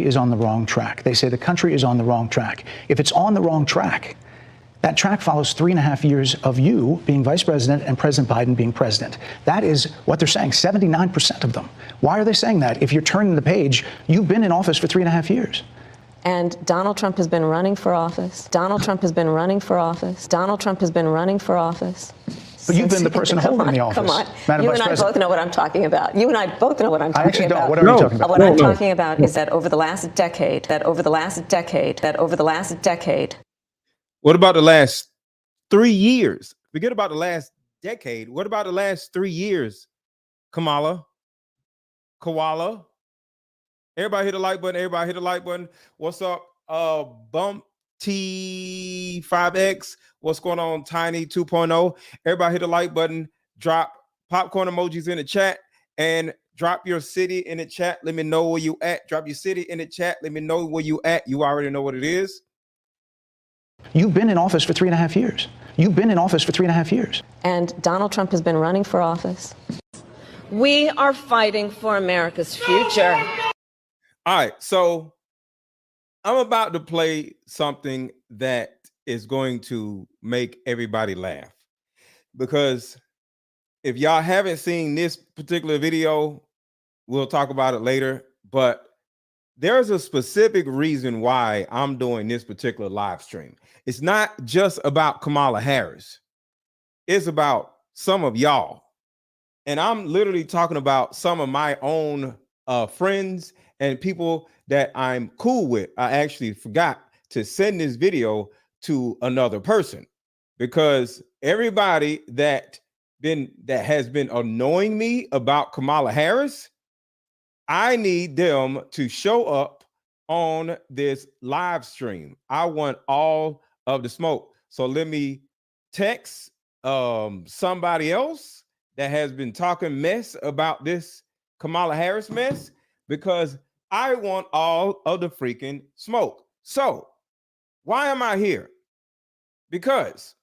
is on the wrong track. They say the country is on the wrong track. If it's on the wrong track, that track follows 3.5 years of you being vice president and President Biden being president. That is what they're saying, 79% of them. Why are they saying that? If you're turning the page, you've been in office for 3.5 years. And Donald Trump has been running for office. Donald Trump has been running for office. Donald Trump has been running for office. But you've been the person holding the office. Come on. Madam You Vice and I President. both know what I'm talking about. You and I both know what I'm talking about. I actually don't. What are you talking about? What I'm talking about is that over the last decade, What about the last 3 years? Forget about the last decade. What about the last 3 years? Kamala? Koala? Everybody hit the like button. Everybody hit the like button. What's up? Bump T5X. What's going on? Tiny 2.0. Everybody hit the like button. Drop popcorn emojis in the chat and drop your city in the chat. Let me know where you at. Drop your city in the chat. Let me know where you at. You already know what it is. You've been in office for 3.5 years. You've been in office for 3.5 years. And Donald Trump has been running for office. We are fighting for America's future. All right, so I'm about to play something that is going to make everybody laugh, because if y'all haven't seen this particular video, we'll talk about it later, but there's a specific reason why I'm doing this particular live stream. It's not just about Kamala Harris. It's about some of y'all. And I'm literally talking about some of my own friends and people that I'm cool with. I actually forgot to send this video to another person, because everybody that has been annoying me about Kamala Harris, I need them to show up on this live stream. I want all of the smoke. So let me text somebody else that has been talking mess about this Kamala Harris mess, because I want all of the freaking smoke. So why am I here? Because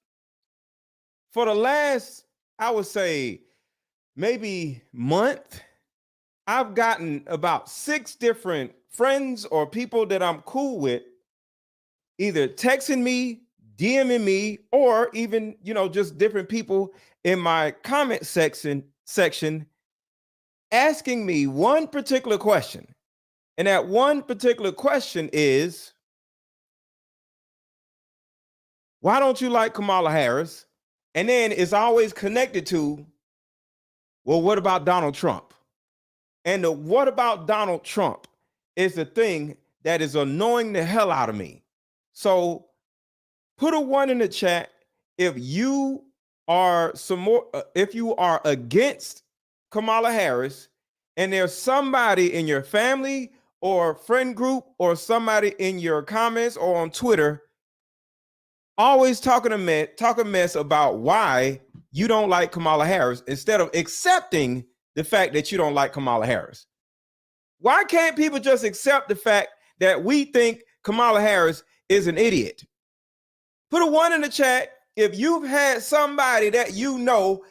for the last, I would say, maybe month, I've gotten about 6 different friends or people that I'm cool with either texting me, DMing me, or even, just different people in my comment section asking me one particular question. And that one particular question is, why don't you like Kamala Harris? And then it's always connected to, well, what about Donald Trump? And the what about Donald Trump is the thing that is annoying the hell out of me. So put a 1 in the chat if you are if you are against Kamala Harris, and there's somebody in your family or friend group or somebody in your comments or on Twitter always talking mess about why you don't like Kamala Harris, instead of accepting the fact that you don't like Kamala Harris. Why can't people just accept the fact that we think Kamala Harris is an idiot? Put a 1 in the chat if you've had somebody that you know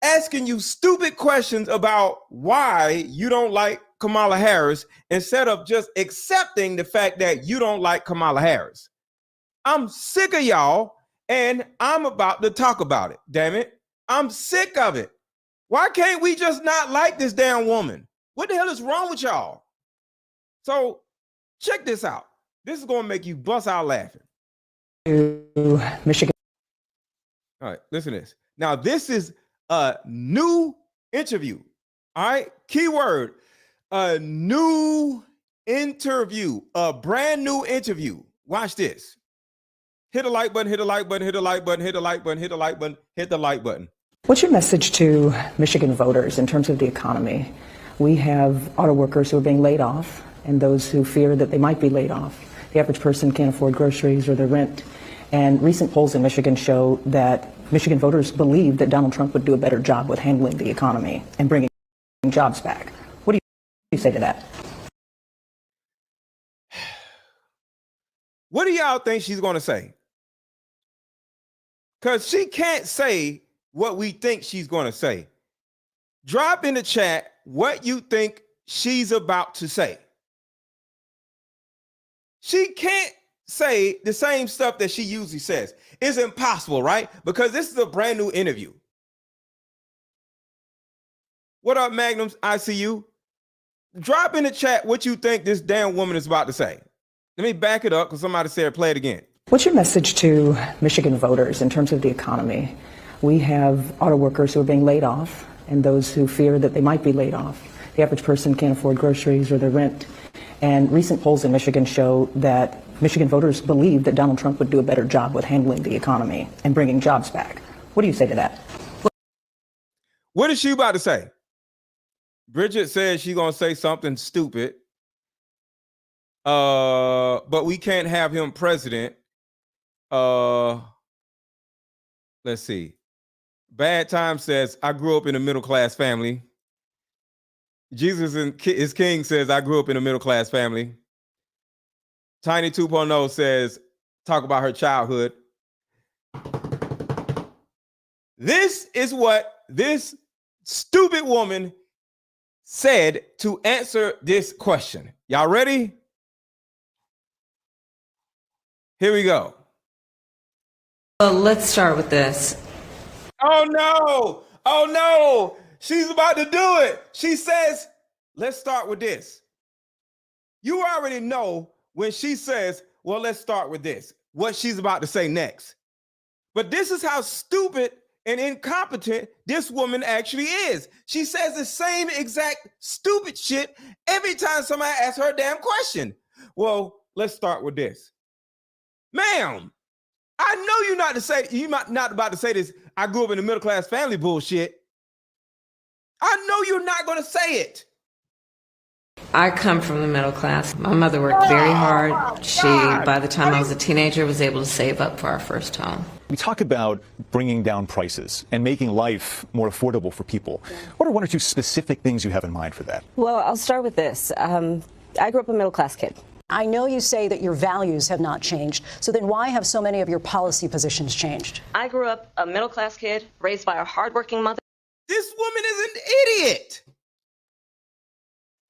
asking you stupid questions about why you don't like Kamala Harris, instead of just accepting the fact that you don't like Kamala Harris. I'm sick of y'all, and I'm about to talk about it. Damn it. I'm sick of it. Why can't we just not like this damn woman? What the hell is wrong with y'all? So check this out. This is going to make you bust out laughing. To Michigan. All right, listen to this. Now, this is a new interview. All right, keyword, a new interview, a brand new interview. Watch this. Hit the like button, hit the like button, hit the like button, hit the like button, hit the like button, hit the like button. What's your message to Michigan voters in terms of the economy? We have auto workers who are being laid off, and those who fear that they might be laid off. The average person can't afford groceries or their rent. And recent polls in Michigan show that Michigan voters believe that Donald Trump would do a better job with handling the economy and bringing jobs back. What do you say to that? What do y'all think she's going to say? Because she can't say what we think she's going to say. Drop in the chat what you think she's about to say. She can't say the same stuff that she usually says. It's impossible, right? Because this is a brand new interview. What up, Magnums? I see you. Drop in the chat what you think this damn woman is about to say. Let me back it up because somebody said play it again. What's your message to Michigan voters in terms of the economy? We have auto workers who are being laid off and those who fear that they might be laid off. The average person can't afford groceries or their rent. And recent polls in Michigan show that Michigan voters believe that Donald Trump would do a better job with handling the economy and bringing jobs back. What do you say to that? What is she about to say? Bridget says she's going to say something stupid. But we can't have him president. Let's see. Bad Time says, I grew up in a middle-class family. Jesus is King says, I grew up in a middle-class family. Tiny 2.0 says, talk about her childhood. This is what this stupid woman said to answer this question. Y'all ready? Here we go. Well, let's start with this. Oh no! Oh no! She's about to do it. She says, let's start with this. You already know when she says, well, let's start with this, what she's about to say next. But this is how stupid and incompetent this woman actually is. She says the same exact stupid shit every time somebody asks her a damn question. Well, let's start with this. Ma'am, I know you're not about to say this, I grew up in a middle-class family bullshit. I know you're not going to say it. I come from the middle class. My mother worked very hard. She, by the time I was a teenager, was able to save up for our first home. We talk about bringing down prices and making life more affordable for people. What are one or two specific things you have in mind for that? Well, I'll start with this. I grew up a middle-class kid. I know you say that your values have not changed, so then why have so many of your policy positions changed? I grew up a middle-class kid raised by a hardworking mother. This woman is an idiot.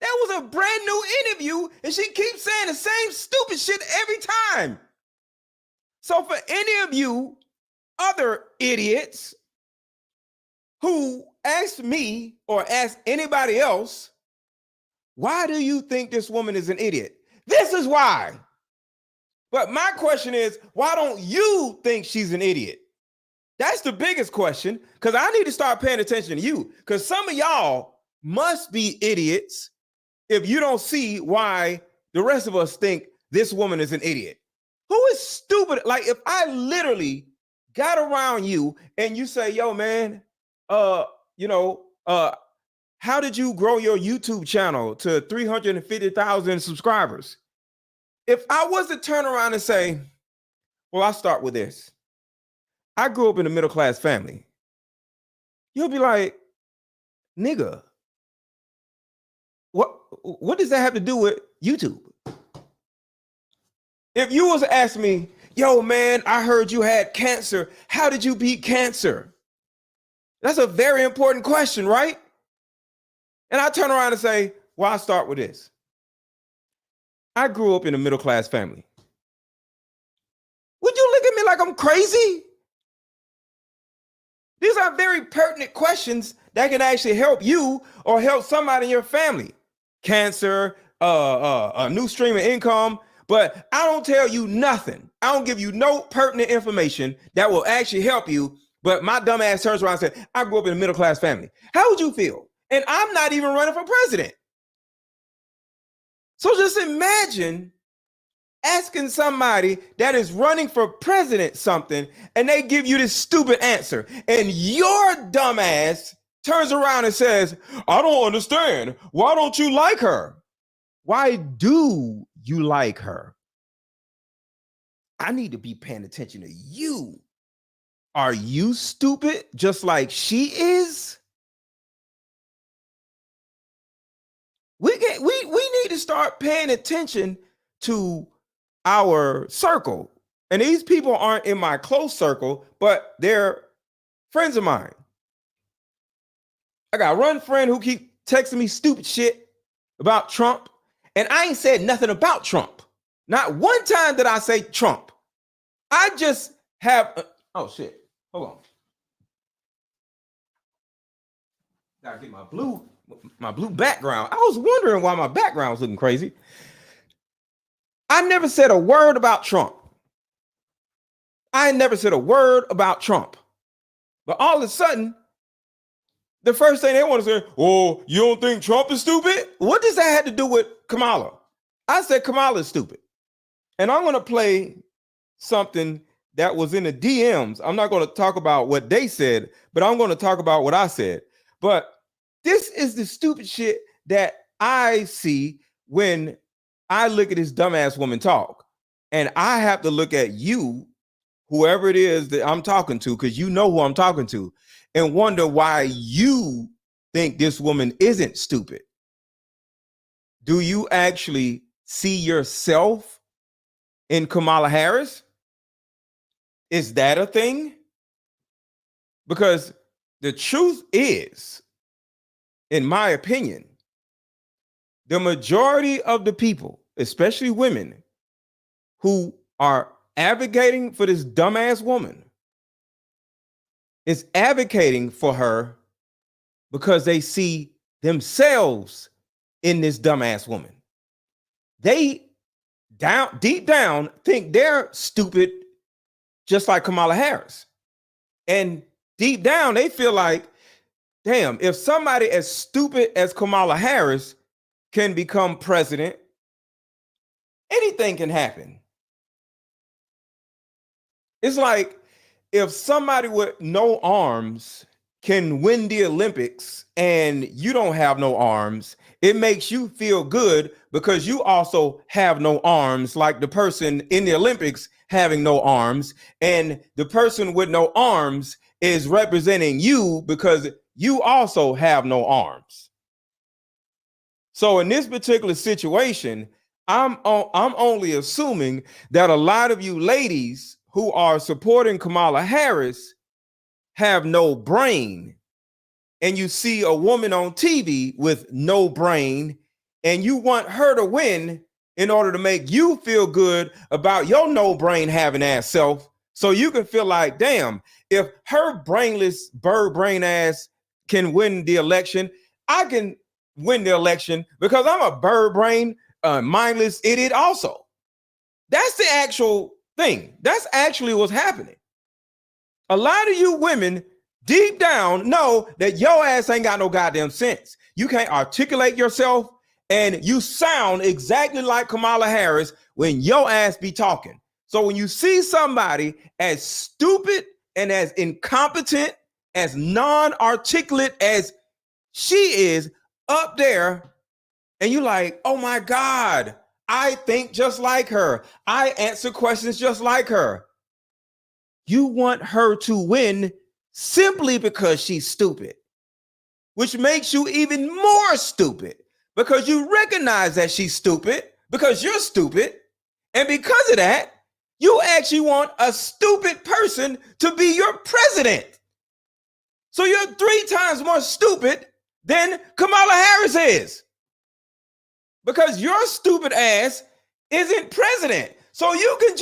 That was a brand new interview, and she keeps saying the same stupid shit every time. So for any of you other idiots who ask me or ask anybody else, why do you think this woman is an idiot? This is why. But my question is, why don't you think she's an idiot? That's the biggest question, because I need to start paying attention to you, because some of y'all must be idiots if you don't see why the rest of us think this woman is an idiot. Who is stupid? Like, if I literally got around you and you say, yo, man, how did you grow your YouTube channel to 350,000 subscribers? If I was to turn around and say, well, I'll start with this. I grew up in a middle-class family. You'll be like, nigga, what does that have to do with YouTube? If you was to ask me, yo, man, I heard you had cancer. How did you beat cancer? That's a very important question, right? And I turn around and say, well, I'll start with this. I grew up in a middle-class family. Would you look at me like I'm crazy? These are very pertinent questions that can actually help you or help somebody in your family. Cancer, a new stream of income, but I don't tell you nothing. I don't give you no pertinent information that will actually help you, but my dumb ass turns around and says, I grew up in a middle-class family. How would you feel? And I'm not even running for president. So just imagine asking somebody that is running for president something, and they give you this stupid answer, and your dumb ass turns around and says, I don't understand. Why don't you like her? Why do you like her? I need to be paying attention to you. Are you stupid just like she is? We need to start paying attention to our circle. And these people aren't in my close circle, but they're friends of mine. I got one friend who keep texting me stupid shit about Trump, and I ain't said nothing about Trump. Not one time did I say Trump. I just have, oh shit, hold on. Gotta get my blue background. I was wondering why my background was looking crazy. I never said a word about Trump. I never said a word about Trump. But all of a sudden, the first thing they want to say, oh, you don't think Trump is stupid? What does that have to do with Kamala? I said Kamala is stupid. And I'm going to play something that was in the DMs. I'm not going to talk about what they said, but I'm going to talk about what I said. But this is the stupid shit that I see when I look at this dumbass woman talk. And I have to look at you, whoever it is that I'm talking to, because you know who I'm talking to, and wonder why you think this woman isn't stupid. Do you actually see yourself in Kamala Harris? Is that a thing? Because the truth is, in my opinion, the majority of the people, especially women, who are advocating for this dumbass woman is advocating for her because they see themselves in this dumbass woman. They deep down think they're stupid, just like Kamala Harris. And deep down, they feel like, damn, if somebody as stupid as Kamala Harris can become president, anything can happen. It's like if somebody with no arms can win the Olympics and you don't have no arms, it makes you feel good because you also have no arms, like the person in the Olympics having no arms, and the person with no arms is representing you because you also have no arms. So in this particular situation, I'm only assuming that a lot of you ladies who are supporting Kamala Harris have no brain, and you see a woman on TV with no brain and you want her to win in order to make you feel good about your no brain having ass self, so you can feel like, damn, if her brainless bird brain ass can win the election, I can win the election because I'm a bird brain mindless idiot also. That's the actual thing. That's actually what's happening. A lot of you women deep down know that your ass ain't got no goddamn sense. You can't articulate yourself, and you sound exactly like Kamala Harris when your ass be talking. So when you see somebody as stupid and as incompetent, as non-articulate as she is up there, and you like, oh my God, I think just like her. I answer questions just like her. You want her to win simply because she's stupid, which makes you even more stupid because you recognize that she's stupid because you're stupid. And because of that, you actually want a stupid person to be your president. So you're 3 times more stupid than Kamala Harris is, because your stupid ass isn't president. So you can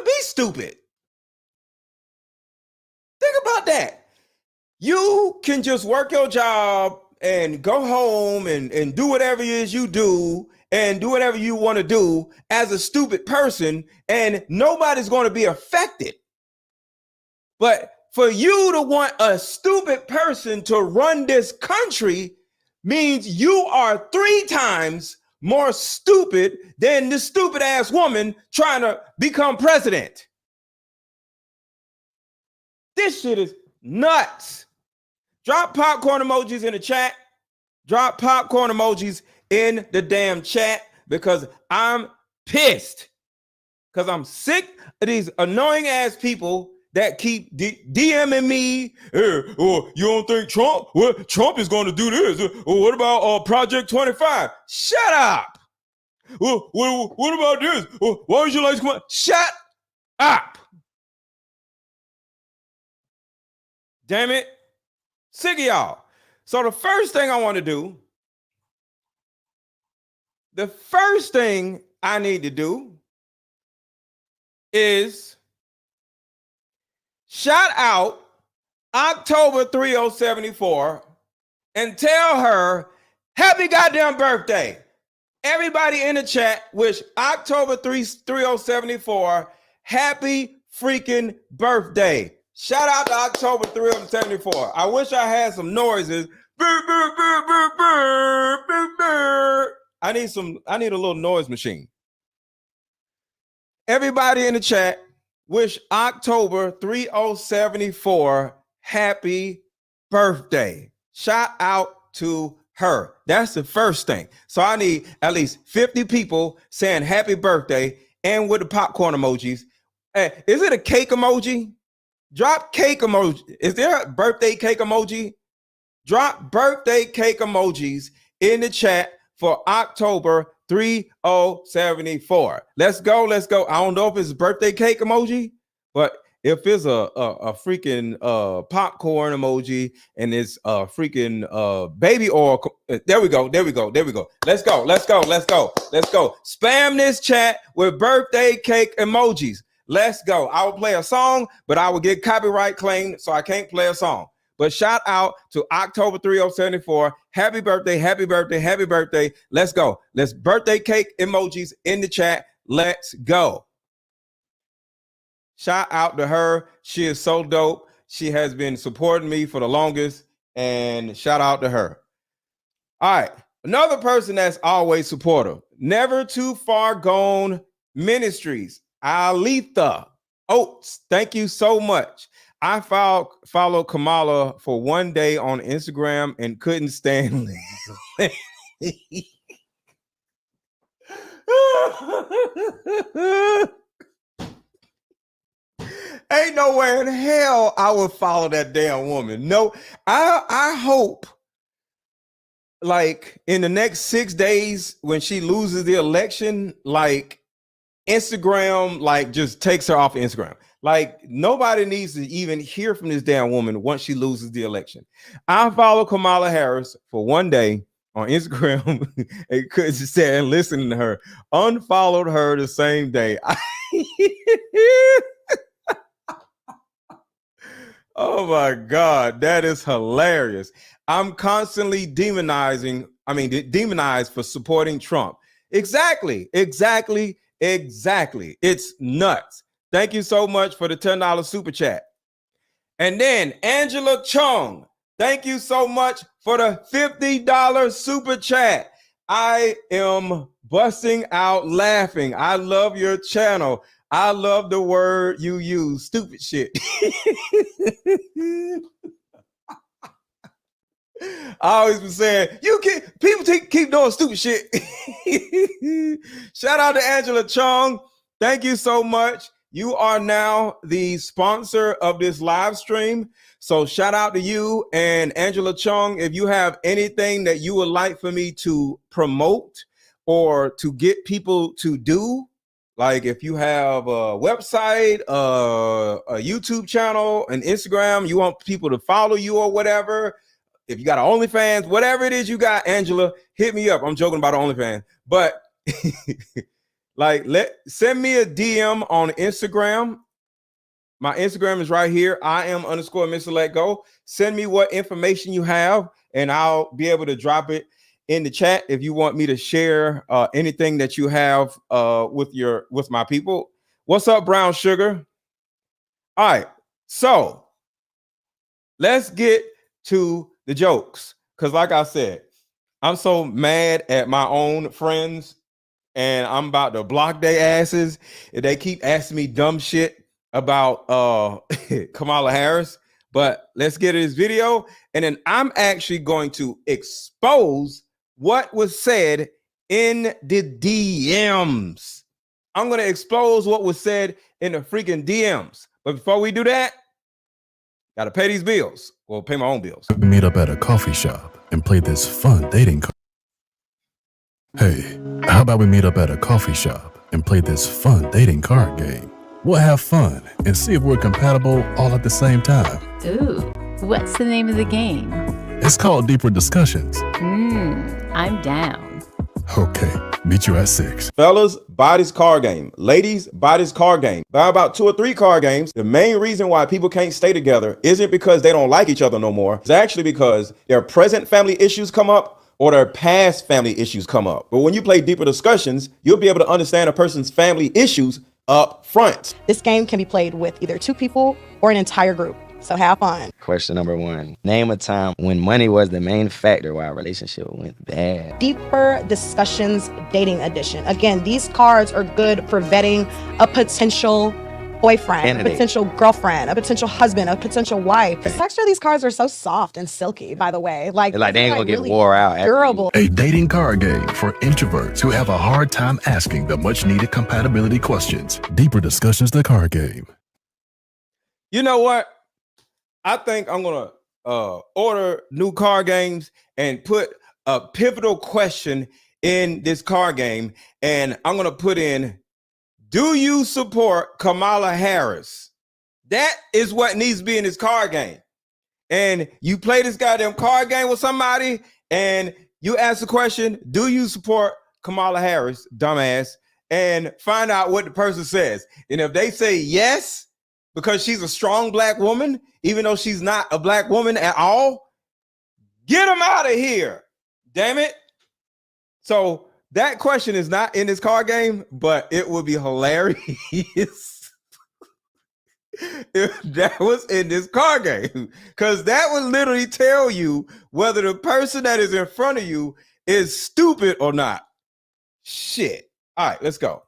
be stupid. Think about that. You can just work your job and go home and do whatever it is you do and do whatever you want to do as a stupid person, and nobody's going to be affected. But for you to want a stupid person to run this country means you are 3 times more stupid than this stupid ass woman trying to become president. This shit is nuts. Drop popcorn emojis in the chat. Drop popcorn emojis in the damn chat, because I'm pissed. Because I'm sick of these annoying ass people that keep DMing me. Oh, you don't think Trump is going to do this? Or what about Project 25? Shut up. What about this? Why would you like to come on? Shut up. Damn it. Sick of y'all. So the first thing I need to do is shout out October 3074 and tell her happy goddamn birthday. Everybody in the chat wish October 3074 happy freaking birthday. Shout out to October 3074. I wish I had some noises. Burr, burr, burr, burr, burr, burr, burr. I need a little noise machine. Everybody in the chat wish October 3074 happy birthday. Shout out to her. That's the first thing. So I need at least 50 people saying happy birthday and with the popcorn emojis. Hey, is it a cake emoji? Drop cake emoji. Is there a birthday cake emoji? Drop birthday cake emojis in the chat for October 3074. Let's go. Let's go. I don't know if it's a birthday cake emoji, but if it's a freaking popcorn emoji and it's a freaking baby oil, there we go. There we go. There we go. Let's go. Let's go. Let's go. Let's go. Spam this chat with birthday cake emojis. Let's go. I will play a song, but I will get copyright claimed, so I can't play a song. But shout out to October 3074. Happy birthday, happy birthday, happy birthday. Let's go. Let's birthday cake emojis in the chat. Let's go. Shout out to her. She is so dope. She has been supporting me for the longest, and shout out to her. All right. Another person that's always supportive. Never Too Far Gone Ministries. Alitha Oates. Thank you so much. I followed Kamala for one day on Instagram and couldn't stand it. Ain't nowhere in hell I would follow that damn woman. No, I hope like in the next 6 days when she loses the election, like Instagram like just takes her off Instagram. Like nobody needs to even hear from this damn woman once she loses the election. I follow Kamala Harris for one day on Instagram and couldn't stand listening to her. Unfollowed her the same day. Oh my God, that is hilarious. I'm constantly demonized for supporting Trump. Exactly. It's nuts. Thank you so much for the $10 super chat. And then Angela Chung, thank you so much for the $50 super chat. I am busting out laughing. I love your channel. I love the word you use, stupid shit. I always been saying, people keep doing stupid shit. Shout out to Angela Chung. Thank you so much. You are now the sponsor of this live stream. So shout out to you and Angela Chung. If you have anything that you would like for me to promote or to get people to do, like if you have a website, a YouTube channel, an Instagram, you want people to follow you or whatever, if you got an OnlyFans, whatever it is you got, Angela, hit me up. I'm joking about OnlyFans, but like send me a DM on Instagram. My Instagram is right here. I am_Mr. Let Go. Send me what information you have, and I'll be able to drop it in the chat if you want me to share anything that you have with my people. What's up, Brown Sugar? All right, so let's get to the jokes, because like I said, I'm so mad at my own friends, and I'm about to block their asses if they keep asking me dumb shit about Kamala Harris. But let's get to this video, and then I'm actually going to expose what was said in the DMs. I'm going to expose what was said in the freaking DMs. But before we do that, got to pay these bills. Well, pay my own bills. We meet up at a coffee shop and play this fun dating card. Hey, how about we meet up at a coffee shop and play this fun dating card game? We'll have fun and see if we're compatible all at the same time. Ooh, what's the name of the game? It's called Deeper Discussions. I'm down. Okay, meet you at 6. Fellas, buy this card game. Ladies, buy this card game. Buy about 2 or 3 card games. The main reason why people can't stay together isn't because they don't like each other no more. It's actually because their present family issues come up or their past family issues come up. But when you play deeper discussions, you'll be able to understand a person's family issues up front. This game can be played with either 2 people or an entire group. So have fun. Question number 1. Name a time when money was the main factor why a relationship went bad. Deeper Discussions Dating Edition. Again, these cards are good for vetting a potential boyfriend, Candidate. a potential girlfriend, a potential husband, a potential wife. The texture of these cards are so soft and silky, by the way. Like they ain't gonna get really wore out. durable. A dating card game for introverts who have a hard time asking the much needed compatibility questions. Deeper Discussions, the card game. You know what? I think I'm gonna order new card games and put a pivotal question in this card game, and I'm gonna put in, do you support Kamala Harris? That is what needs to be in this card game. And you play this goddamn card game with somebody, and you ask the question, do you support Kamala Harris, dumbass, and find out what the person says. And if they say yes, because she's a strong black woman, even though she's not a black woman at all, get them out of here, damn it. So that question is not in this card game, but it would be hilarious if that was in this card game, because that would literally tell you whether the person that is in front of you is stupid or not. Shit. All right, let's go.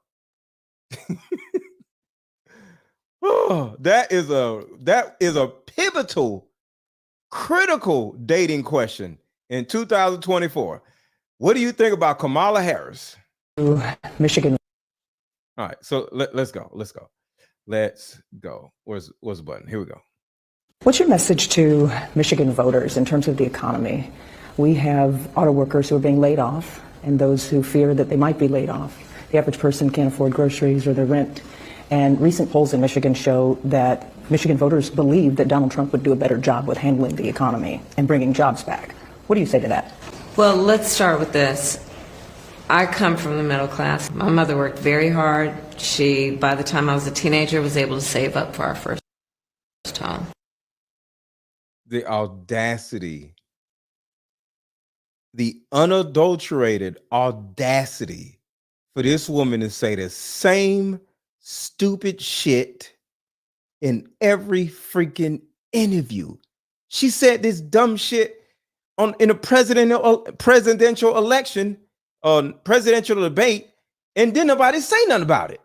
Oh, that is a pivotal, critical dating question in 2024. What do you think about Kamala Harris? Michigan. All right, so let's go. Let's go. Where's the button? Here we go. What's your message to Michigan voters in terms of the economy? We have auto workers who are being laid off and those who fear that they might be laid off. The average person can't afford groceries or their rent. And recent polls in Michigan show that Michigan voters believe that Donald Trump would do a better job with handling the economy and bringing jobs back. What do you say to that? Well, let's start with this. I come from the middle class. My mother worked very hard. She, by the time I was a teenager, was able to save up for our first home. The audacity, the unadulterated audacity for this woman to say the same stupid shit in every freaking interview. She said this dumb shit in a presidential election, presidential debate, and didn't nobody say nothing about it.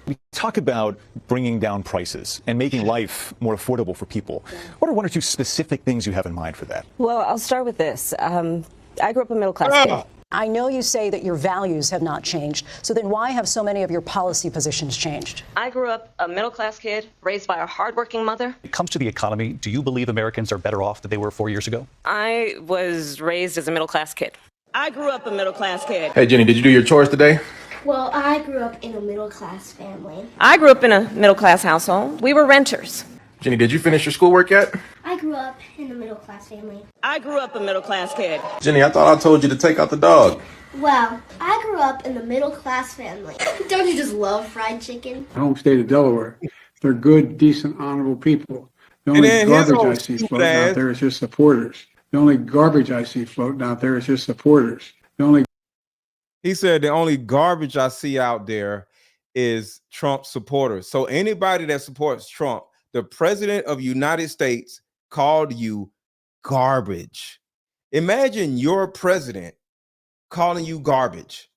We talk about bringing down prices and making life more affordable for people. What are 1 or 2 specific things you have in mind for that? Well, I'll start with this. I grew up a middle class kid. I know you say that your values have not changed, so then why have so many of your policy positions changed? I grew up a middle class kid raised by a hardworking mother. When it comes to the economy, do you believe Americans are better off than they were 4 years ago? I was raised as a middle class kid. I grew up a middle class kid. Hey, Jenny, did you do your chores today? Well, I grew up in a middle class family. I grew up in a middle class household. We were renters. Jenny, did you finish your schoolwork yet? I grew up in a middle class family. I grew up a middle class kid. Jenny, I thought I told you to take out the dog. Well, I grew up in a middle class family. Don't you just love fried chicken? Home state of Delaware. They're good, decent, honorable people. The only garbage I see floating out there is just supporters. The only garbage I see floating out there is just supporters. He said the only garbage I see out there is Trump supporters. So anybody that supports Trump, the president of the United States called you garbage. Imagine your president calling you garbage.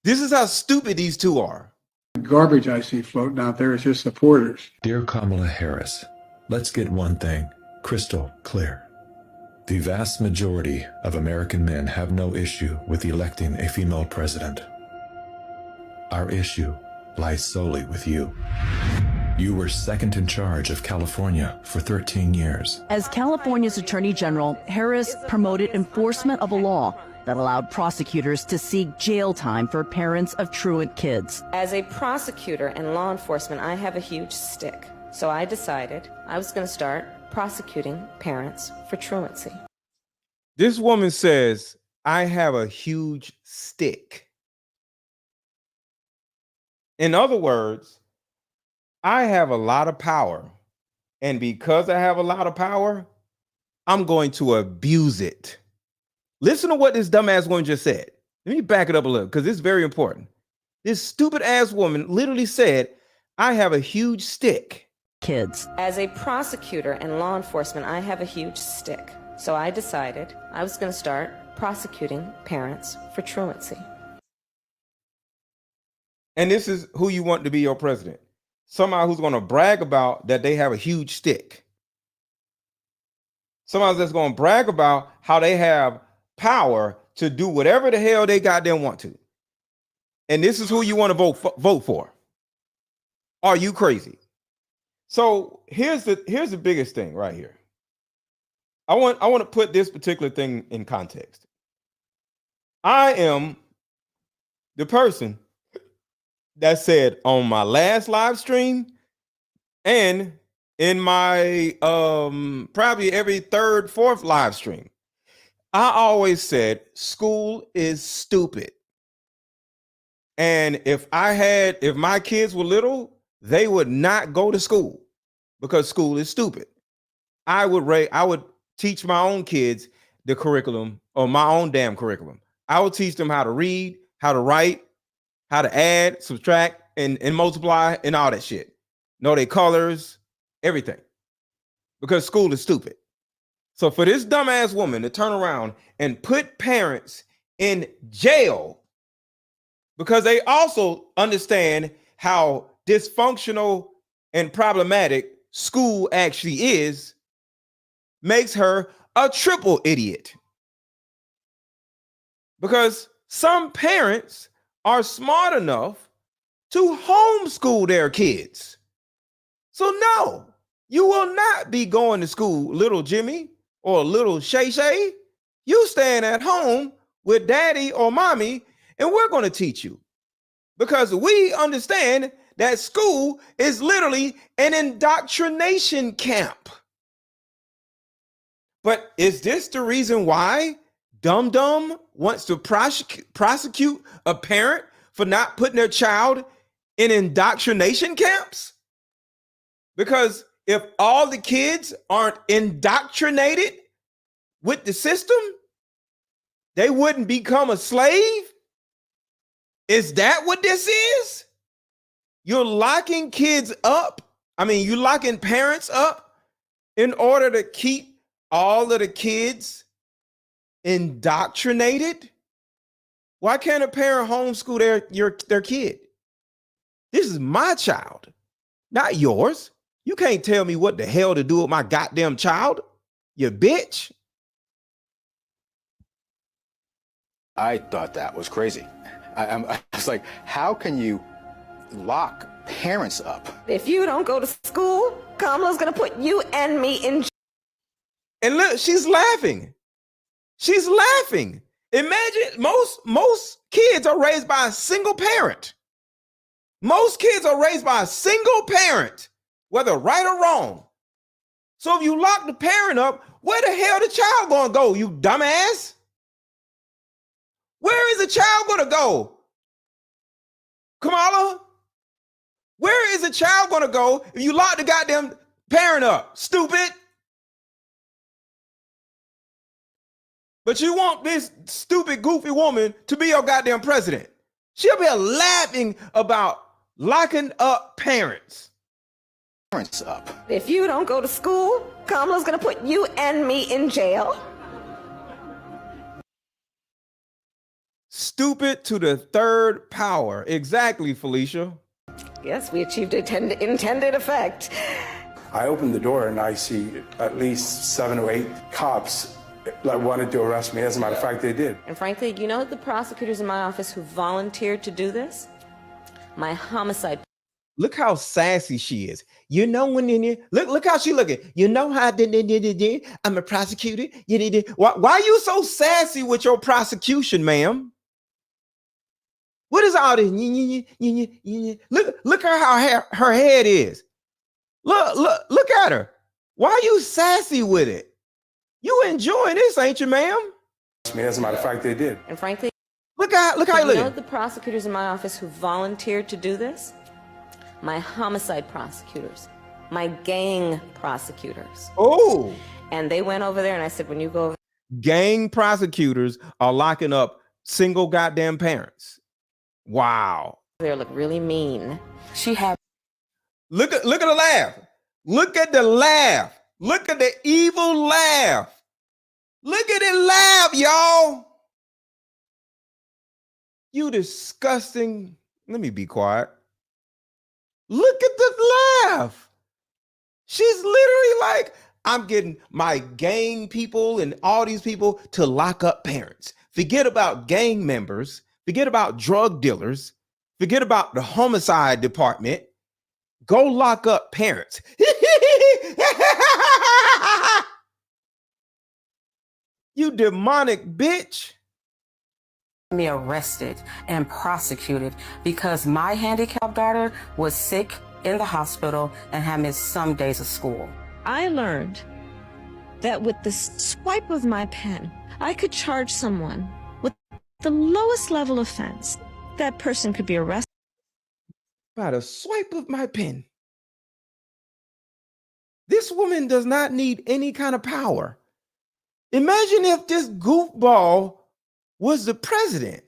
This is how stupid these two are. Garbage I see floating out there is just supporters. Dear Kamala Harris, let's get one thing crystal clear. The vast majority of American men have no issue with electing a female president. Our issue lies solely with you. You were second in charge of California for 13 years. As California's Attorney General, Harris promoted enforcement of a law that allowed prosecutors to seek jail time for parents of truant kids. As a prosecutor and law enforcement, I have a huge stick. So I decided I was going to start prosecuting parents for truancy. This woman says, I have a huge stick. In other words, I have a lot of power. And because I have a lot of power, I'm going to abuse it. Listen to what this dumbass woman just said. Let me back it up a little because it's very important. This stupid ass woman literally said, I have a huge stick. Kids. As a prosecutor and law enforcement, I have a huge stick. So I decided I was going to start prosecuting parents for truancy. And this is who you want to be your president. Somebody who's going to brag about that they have a huge stick. Somebody that's going to brag about how they have power to do whatever the hell they goddamn want to. And this is who you want to vote for. Are you crazy? So here's the biggest thing right here. I want to put this particular thing in context. I am the person that said on my last live stream and in my probably every third, fourth live stream, I always said school is stupid. And if my kids were little, they would not go to school because school is stupid. I would teach my own kids the curriculum or my own damn curriculum. I would teach them how to read, how to write, how to add, subtract, and multiply, and all that shit. Know their colors, everything. Because school is stupid. So for this dumbass woman to turn around and put parents in jail because they also understand how dysfunctional and problematic school actually is, makes her a triple idiot. Because some parents are smart enough to homeschool their kids. So no, you will not be going to school, little Jimmy or little Shay Shay. You staying at home with daddy or mommy, and we're going to teach you. Because we understand that school is literally an indoctrination camp. But is this the reason why Dum Dum wants to prosecute a parent for not putting their child in indoctrination camps? Because if all the kids aren't indoctrinated with the system, they wouldn't become a slave? Is that what this is? You're locking kids up. You're locking parents up in order to keep all of the kids indoctrinated? Why can't a parent homeschool their kid? This is my child, not yours. You can't tell me what the hell to do with my goddamn child, you bitch. I thought that was crazy. I was like, how can you lock parents up? If you don't go to school, Kamala's going to put you and me in jail. And look, she's laughing. She's laughing. Imagine most kids are raised by a single parent. Most kids are raised by a single parent, whether right or wrong. So if you lock the parent up, where the hell the child gonna go, you dumbass? Where is the child gonna go? Kamala? Where is the child gonna go if you lock the goddamn parent up? Stupid. But you want this stupid, goofy woman to be your goddamn president. She'll be laughing about locking up parents. Parents up. If you don't go to school, Kamala's going to put you and me in jail. Stupid to the third power. Exactly, Felicia. Yes, we achieved intended effect. I opened the door and I see at least 7 or 8 cops that wanted to arrest me. As a matter of fact, they did. And frankly, you know the prosecutors in my office who volunteered to do this? My homicide. Look how sassy she is. You know when you look how she looking. You know how I'm a prosecutor. Why are you so sassy with your prosecution, ma'am? What is all this? Look at how her head is. Look at her. Why are you sassy with it? You enjoying this, ain't you, ma'am? As a matter of fact, they did. And frankly, look how you you know live. the prosecutors in my office who volunteered to do this? My homicide prosecutors, my gang prosecutors. Oh. And they went over there and I said, when you go over Gang prosecutors are locking up single goddamn parents. Wow. there, look really mean. She had. Look at the laugh. Look at the laugh. Look at the evil laugh. Look at it laugh, y'all. You disgusting. Let me be quiet. Look at the laugh. She's literally like, I'm getting my gang people and all these people to lock up parents. Forget about gang members. Forget about drug dealers. Forget about the homicide department. Go lock up parents. You demonic bitch. Me arrested and prosecuted because my handicapped daughter was sick in the hospital and had missed some days of school. I learned that with the swipe of my pen, I could charge someone with the lowest level offense. That person could be arrested. By the swipe of my pen. This woman does not need any kind of power. Imagine if this goofball was the president.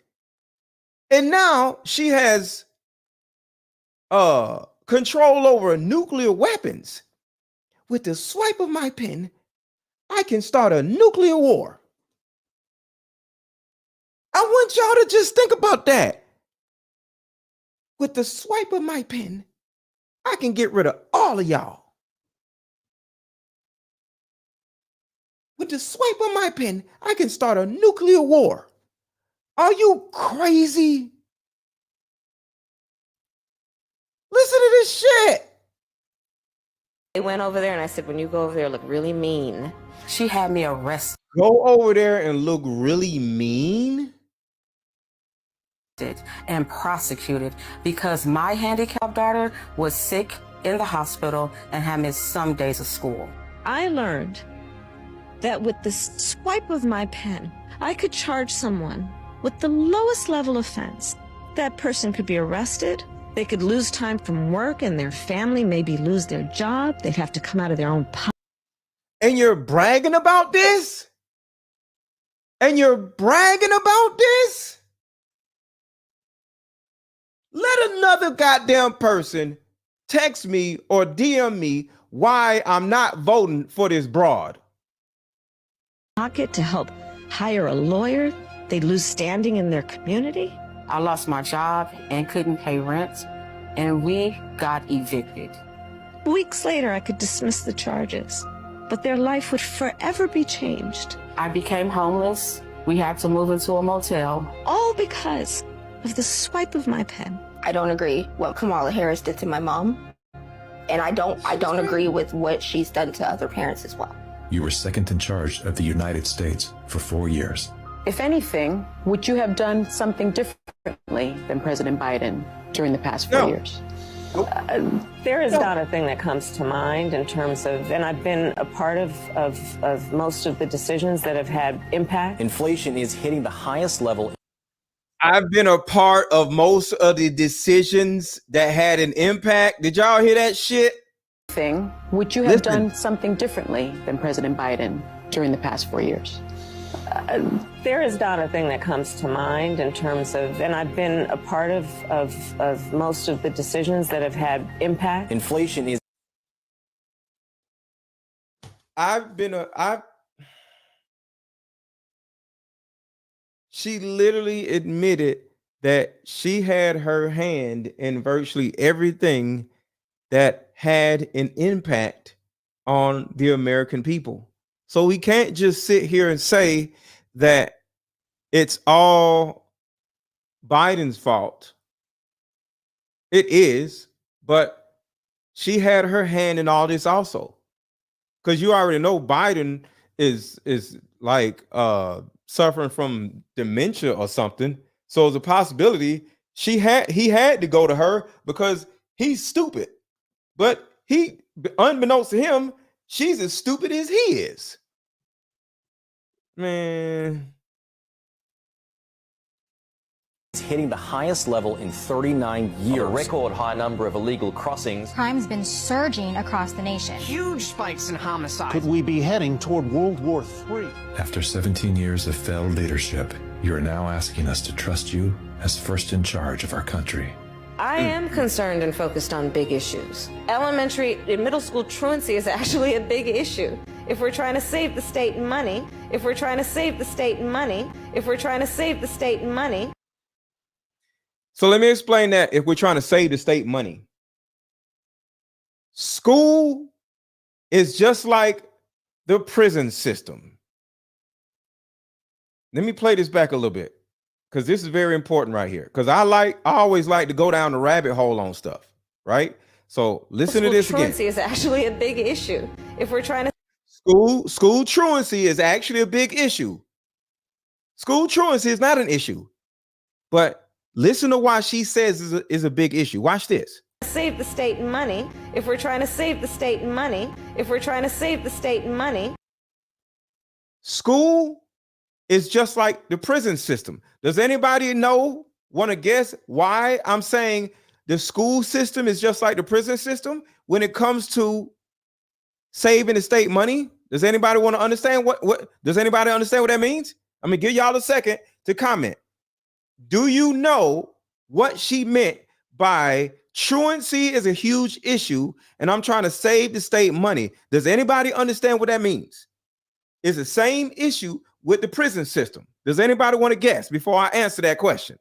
And now she has control over nuclear weapons. With the swipe of my pen, I can start a nuclear war. I want y'all to just think about that. With the swipe of my pen, I can get rid of all of y'all. With the swipe of my pen, I can start a nuclear war. Are you crazy? Listen to this shit. They went over there and I said, when you go over there, look really mean. She had me arrested. Go over there and look really mean? And prosecuted because my handicapped daughter was sick in the hospital and had missed some days of school. I learned that with the swipe of my pen, I could charge someone with the lowest level offense. That person could be arrested. They could lose time from work and their family maybe lose their job. They'd have to come out of their own pocket. And you're bragging about this? And you're bragging about this? Let another goddamn person text me or DM me why I'm not voting for this broad. Pocket to help hire a lawyer. They'd lose standing in their community. I lost my job and couldn't pay rent, and we got evicted. Weeks later, I could dismiss the charges, but their life would forever be changed. I became homeless. We had to move into a motel. All because of the swipe of my pen. I don't agree what Kamala Harris did to my mom, and I don't agree with what she's done to other parents as well. You were second in charge of the United States for 4 years. If anything, would you have done something differently than President Biden during the past 4 years? There is not a thing that comes to mind in terms of, and I've been a part of most of the decisions that have had impact. Inflation is hitting the highest level. I've been a part of most of the decisions that had an impact. Did y'all hear that shit? Would you have done something differently than President Biden during the past 4 years? There is not a thing that comes to mind in terms of, and I've been a part of most of the decisions that have had impact. Inflation is. She literally admitted that she had her hand in virtually everything that had an impact on the American people. So we can't just sit here and say that it's all Biden's fault. It is, but she had her hand in all this also. Because you already know Biden is like suffering from dementia or something. So it's a possibility he had to go to her because he's stupid. But unbeknownst to him, she's as stupid as he is. Man. It's hitting the highest level in 39 years. A record high number of illegal crossings. Crime's been surging across the nation. Huge spikes in homicide. Could we be heading toward World War III? After 17 years of failed leadership, you are now asking us to trust you as first in charge of our country. I am concerned and focused on big issues. Elementary and middle school truancy is actually a big issue. If we're trying to save the state money, if we're trying to save the state money, if we're trying to save the state money. So let me explain that. If we're trying to save the state money, school is just like the prison system. Let me play this back a little bit, because this is very important right here. Because I always like to go down the rabbit hole on stuff, right? So listen to this again. Truancy is actually a big issue. If we're trying to school truancy is actually a big issue. School truancy is not an issue, but listen to why she says is a big issue. Watch this. Save the state money. If we're trying to save the state money, if we're trying to save the state money. School is just like the prison system. Does anybody want to guess why I'm saying the school system is just like the prison system when it comes to saving the state money? Does anybody want to understand what does anybody understand what that means? I'm gonna give y'all a second to comment. Do you know what she meant by truancy is a huge issue and I'm trying to save the state money? Does anybody understand what that means? It's the same issue with the prison system. Does anybody want to guess before I answer that question?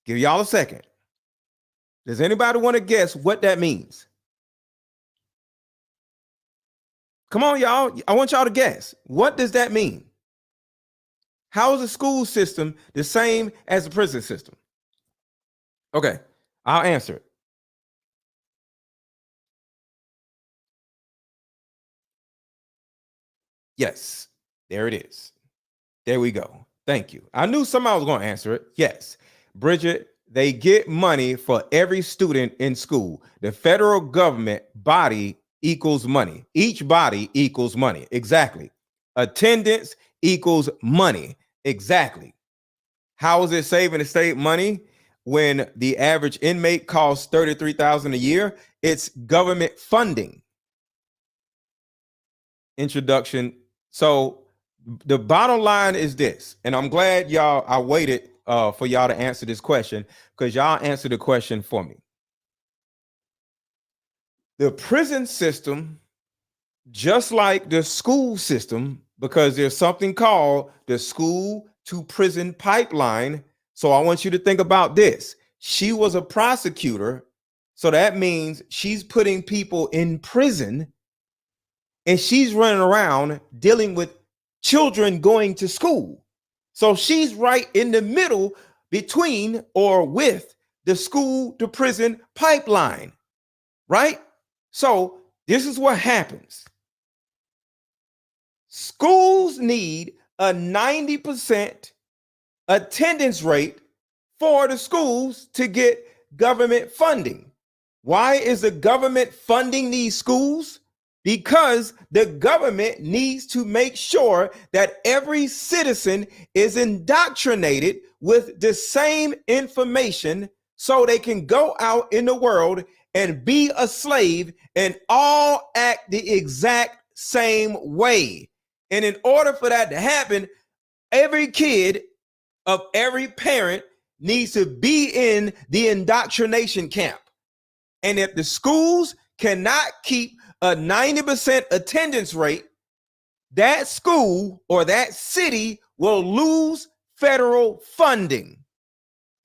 Give y'all a second. Does anybody want to guess what that means? Come on, y'all. I want y'all to guess. What does that mean? How is the school system the same as the prison system? Okay, I'll answer it. Yes, there it is. There we go. Thank you. I knew somebody was going to answer it. Yes, Bridget, they get money for every student in school. The federal government body equals money. Each body equals money. Exactly. Attendance equals money. Exactly. How is it saving the state money when the average inmate costs $33,000 a year? It's government funding. Introduction. So the bottom line is this, and I'm glad I waited for y'all to answer this question, because y'all answered the question for me. The prison system, just like the school system, because there's something called the school to prison pipeline. So I want you to think about this. She was a prosecutor, so that means she's putting people in prison, and she's running around dealing with children going to school. So she's right in the middle between or with the school to prison pipeline, right? So this is what happens. Schools need a 90% attendance rate for the schools to get government funding. Why is the government funding these schools? Because the government needs to make sure that every citizen is indoctrinated with the same information so they can go out in the world and be a slave and all act the exact same way. And in order for that to happen, every kid of every parent needs to be in the indoctrination camp. And if the schools cannot keep a 90% attendance rate, that school or that city will lose federal funding.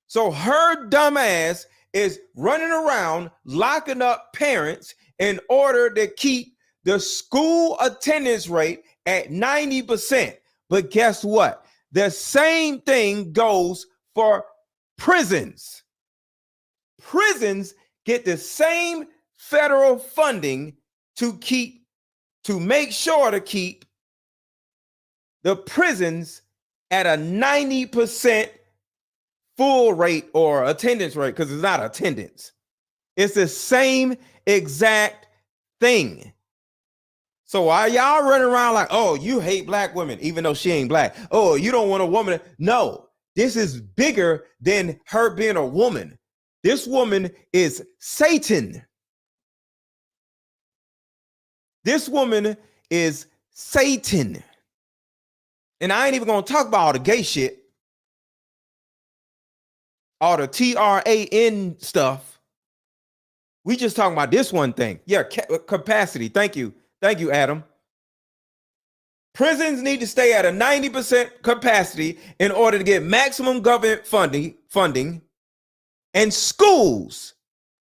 So her dumb ass is running around locking up parents in order to keep the school attendance rate at 90%. But guess what? The same thing goes for prisons. Prisons get the same federal funding to make sure to keep the prisons at a 90% full rate or attendance rate, because it's not attendance. It's the same exact thing. So why y'all running around like, oh, you hate black women, even though she ain't black? Oh, you don't want a woman. No, this is bigger than her being a woman. This woman is Satan. This woman is Satan. And I ain't even going to talk about all the gay shit, all the TRAN stuff. We just talking about this one thing. Yeah, capacity. Thank you. Thank you, Adam. Prisons need to stay at a 90% capacity in order to get maximum government funding, and schools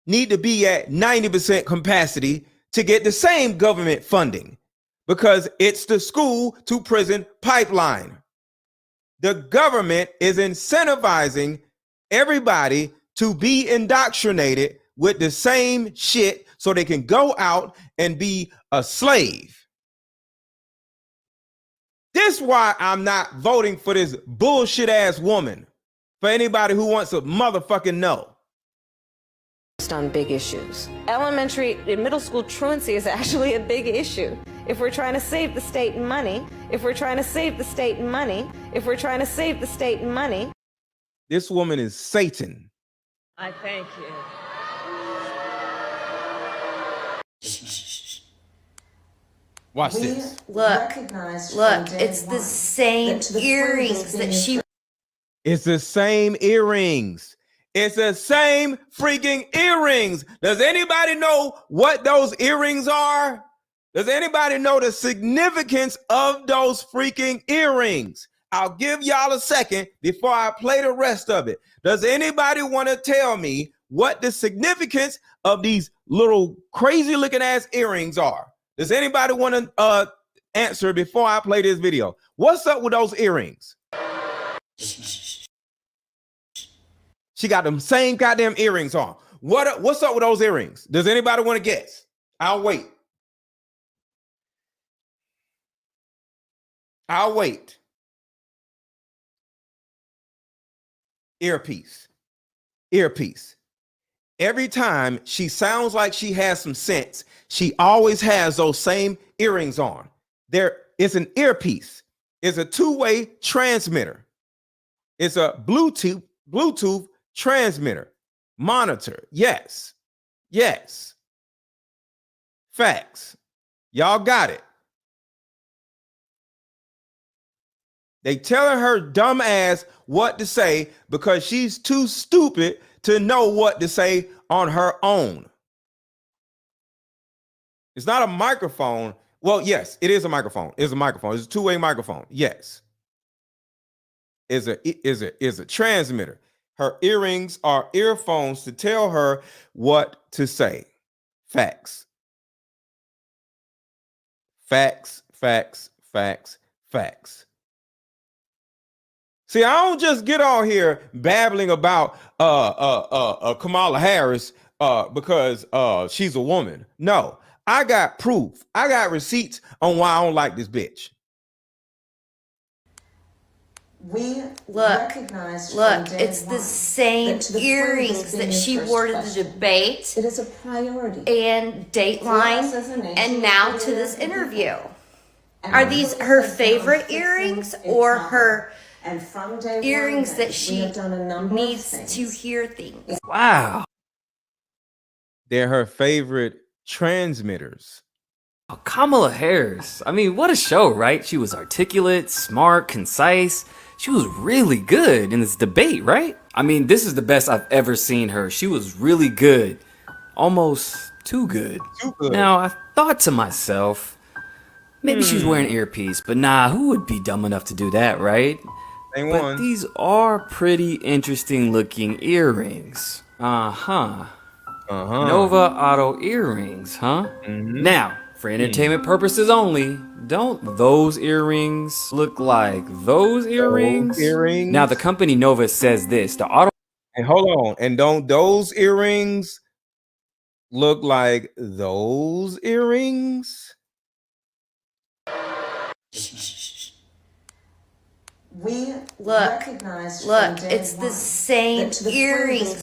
need to be at 90% capacity to get the same government funding, because it's the school to prison pipeline. The government is incentivizing everybody to be indoctrinated with the same shit so they can go out and be a slave. This is why I'm not voting for this bullshit ass woman. For anybody who wants to motherfucking know. On big issues. Elementary and middle school truancy is actually a big issue. If we're trying to save the state money, if we're trying to save the state money, if we're trying to save the state money. This woman is Satan. I thank you. Watch this. Look, it's the same earrings that she. It's the same earrings. It's the same freaking earrings. Does anybody know what those earrings are? Does anybody know the significance of those freaking earrings? I'll give y'all a second before I play the rest of it. Does anybody want to tell me what the significance of these little crazy looking ass earrings are? Does anybody want to answer before I play this video? What's up with those earrings? She got them same goddamn earrings on. What's up with those earrings? Does anybody want to guess? I'll wait. I'll wait. Earpiece. Earpiece. Every time she sounds like she has some sense, she always has those same earrings on. There is an earpiece. It's a two-way transmitter. It's a Bluetooth transmitter. Monitor. Yes. Yes. Facts. Y'all got it. They telling her dumb ass what to say because she's too stupid to know what to say on her own. It's not a microphone. Well, yes, it is a microphone. It's a microphone. It's a two-way microphone. Yes. Is a transmitter. Her earrings are earphones to tell her what to say. Facts. Facts, facts, facts, facts. See, I don't just get on here babbling about Kamala Harris because she's a woman. No, I got proof. I got receipts on why I don't like this bitch. Look, it's the same earrings that she wore to the debate. It is a priority. And Dateline, and now to this interview. Are these her favorite earrings or her earrings that she needs to hear things? Wow. They're her favorite transmitters. Oh, Kamala Harris. I mean, what a show, right? She was articulate, smart, concise. She was really good in this debate, right? I mean, this is the best I've ever seen her. She was really good. Almost too good. Too good. Now, I thought to myself, maybe she's wearing an earpiece, but nah, who would be dumb enough to do that, right? But these are pretty interesting looking earrings. Nova Auto earrings, huh? Now, for entertainment purposes only, don't those earrings look like those earrings? Now, the company Nova says this, the auto... And hold on, and don't those earrings look like those earrings? Look, it's the same earrings.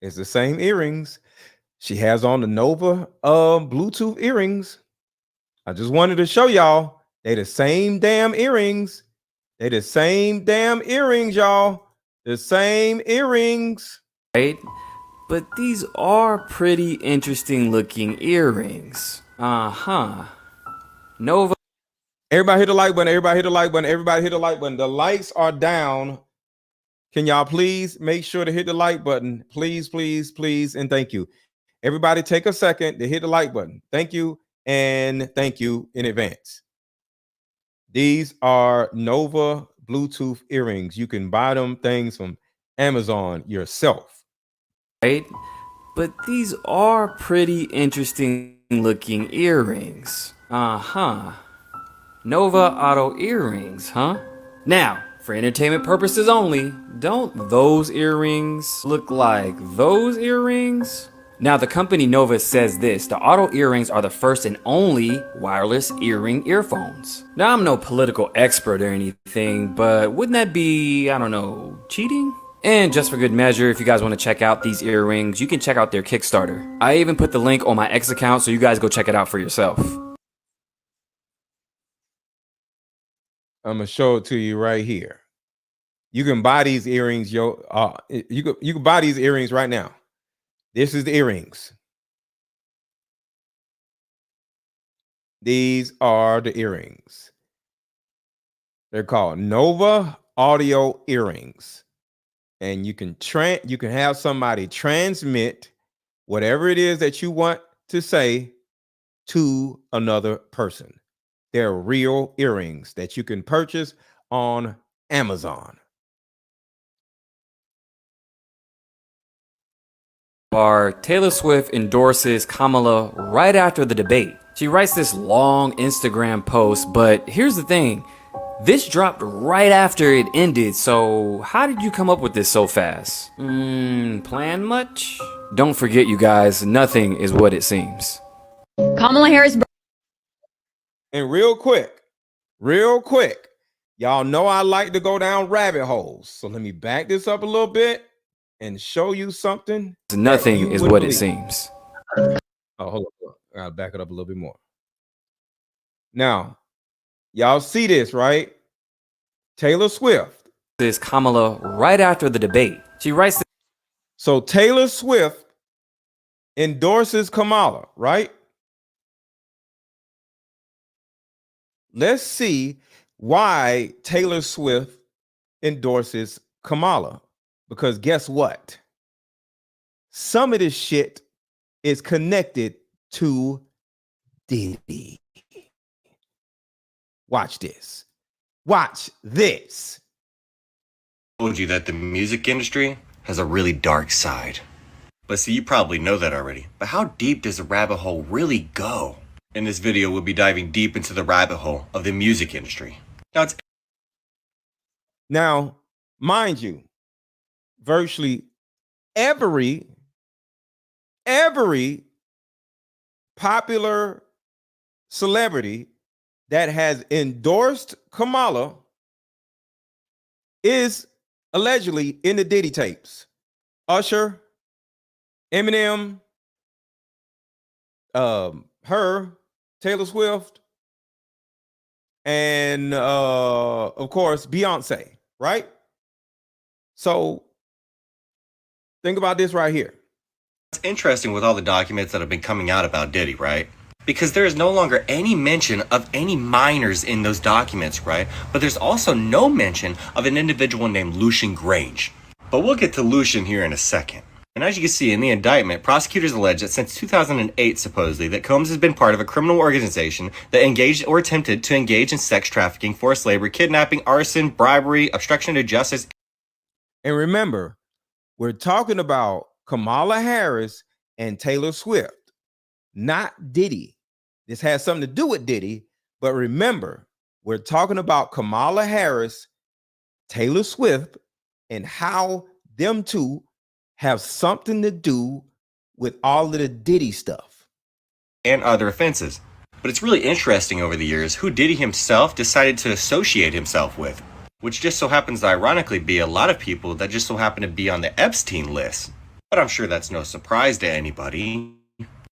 It's the same earrings. She has on the Nova Bluetooth earrings. I just wanted to show y'all they the same damn earrings. They the same damn earrings, y'all. The same earrings. Right? But these are pretty interesting looking earrings. Uh-huh. Nova. Everybody hit the like button. Everybody hit the like button. Everybody hit the like button. The lights are down. Can y'all please make sure to hit the like button? Please, please, please, and thank you. Everybody take a second to hit the like button. Thank you, and thank you in advance. These are Nova Bluetooth earrings. You can buy them things from Amazon yourself. Right? But these are pretty interesting looking earrings. Uh-huh. Nova Auto earrings, huh? Now, for entertainment purposes only, don't those earrings look like those earrings? Now, the company Nova says this: the Auto earrings are the first and only wireless earring earphones. Now, I'm no political expert or anything, but wouldn't that be, I don't know, cheating? And just for good measure, if you guys want to check out these earrings, you can check out their Kickstarter. I even put the link on my X account, so you guys go check it out for yourself. I'm gonna show it to you right here. You can buy these earrings, you can buy these earrings right now. This is the earrings. These are the earrings. They're called Nova Audio earrings. And you can have somebody transmit whatever it is that you want to say to another person. They're real earrings that you can purchase on Amazon. Taylor Swift endorses Kamala right after the debate. She writes this long Instagram post, but here's the thing. This dropped right after it ended, so how did you come up with this so fast? Plan much? Don't forget, you guys, nothing is what it seems. Kamala Harris. And real quick, y'all know I like to go down rabbit holes. So let me back this up a little bit and show you something. Nothing is what it seems. Oh, hold on. I gotta back it up a little bit more. Now, y'all see this, right? Taylor Swift. This Kamala right after the debate. She writes this. So Taylor Swift endorses Kamala, right? Let's see why Taylor Swift endorses Kamala. Because guess what? Some of this shit is connected to Diddy. Watch this. Watch this. I told you that the music industry has a really dark side. But see, you probably know that already. But how deep does the rabbit hole really go? In this video, we'll be diving deep into the rabbit hole of the music industry. Now, mind you, virtually every popular celebrity that has endorsed Kamala is allegedly in the Diddy tapes. Usher, Eminem, her, Taylor Swift, and of course Beyonce, right? So think about this right here. It's interesting with all the documents that have been coming out about Diddy, right? Because there is no longer any mention of any minors in those documents, right? But there's also no mention of an individual named Lucian Grange. But we'll get to Lucian here in a second. And as you can see in the indictment, prosecutors allege that since 2008, supposedly, that Combs has been part of a criminal organization that engaged or attempted to engage in sex trafficking, forced labor, kidnapping, arson, bribery, obstruction to justice. And remember, we're talking about Kamala Harris and Taylor Swift, not Diddy. This has something to do with Diddy, but remember, we're talking about Kamala Harris, Taylor Swift, and how them two have something to do with all of the Diddy stuff. And other offenses. But it's really interesting over the years who Diddy himself decided to associate himself with, which just so happens to ironically be a lot of people that just so happen to be on the Epstein list. But I'm sure that's no surprise to anybody.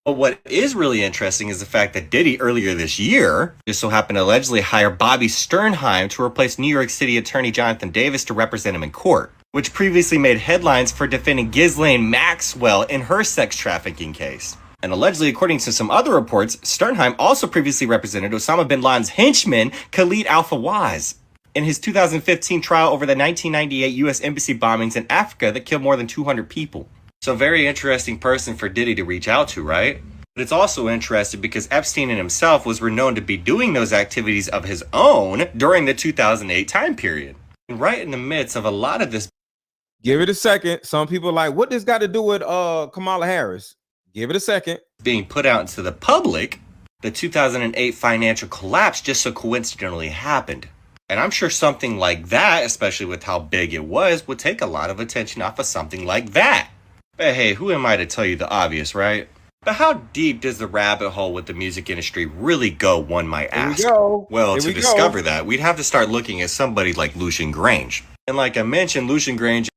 But what is really interesting is the fact that Diddy earlier this year just so happened to allegedly hire Bobby Sternheim to replace New York City Attorney Jonathan Davis to represent him in court, which previously made headlines for defending Ghislaine Maxwell in her sex trafficking case. And allegedly, according to some other reports, Sternheim also previously represented Osama bin Laden's henchman, Khalid Al-Fawaz, in his 2015 trial over the 1998 U.S. embassy bombings in Africa that killed more than 200 people. So very interesting person for Diddy to reach out to, right? But it's also interesting because Epstein in himself was renowned to be doing those activities of his own during the 2008 time period. And right in the midst of a lot of this. Give it a second. Some people are like, what this got to do with Kamala Harris? Give it a second. Being put out into the public, the 2008 financial collapse just so coincidentally happened. And I'm sure something like that, especially with how big it was, would take a lot of attention off of something like that. But hey, who am I to tell you the obvious, right? But how deep does the rabbit hole with the music industry really go, one might ask? Well, to discover that, we'd have to start looking at somebody like Lucian Grange. And like I mentioned, Lucian Grange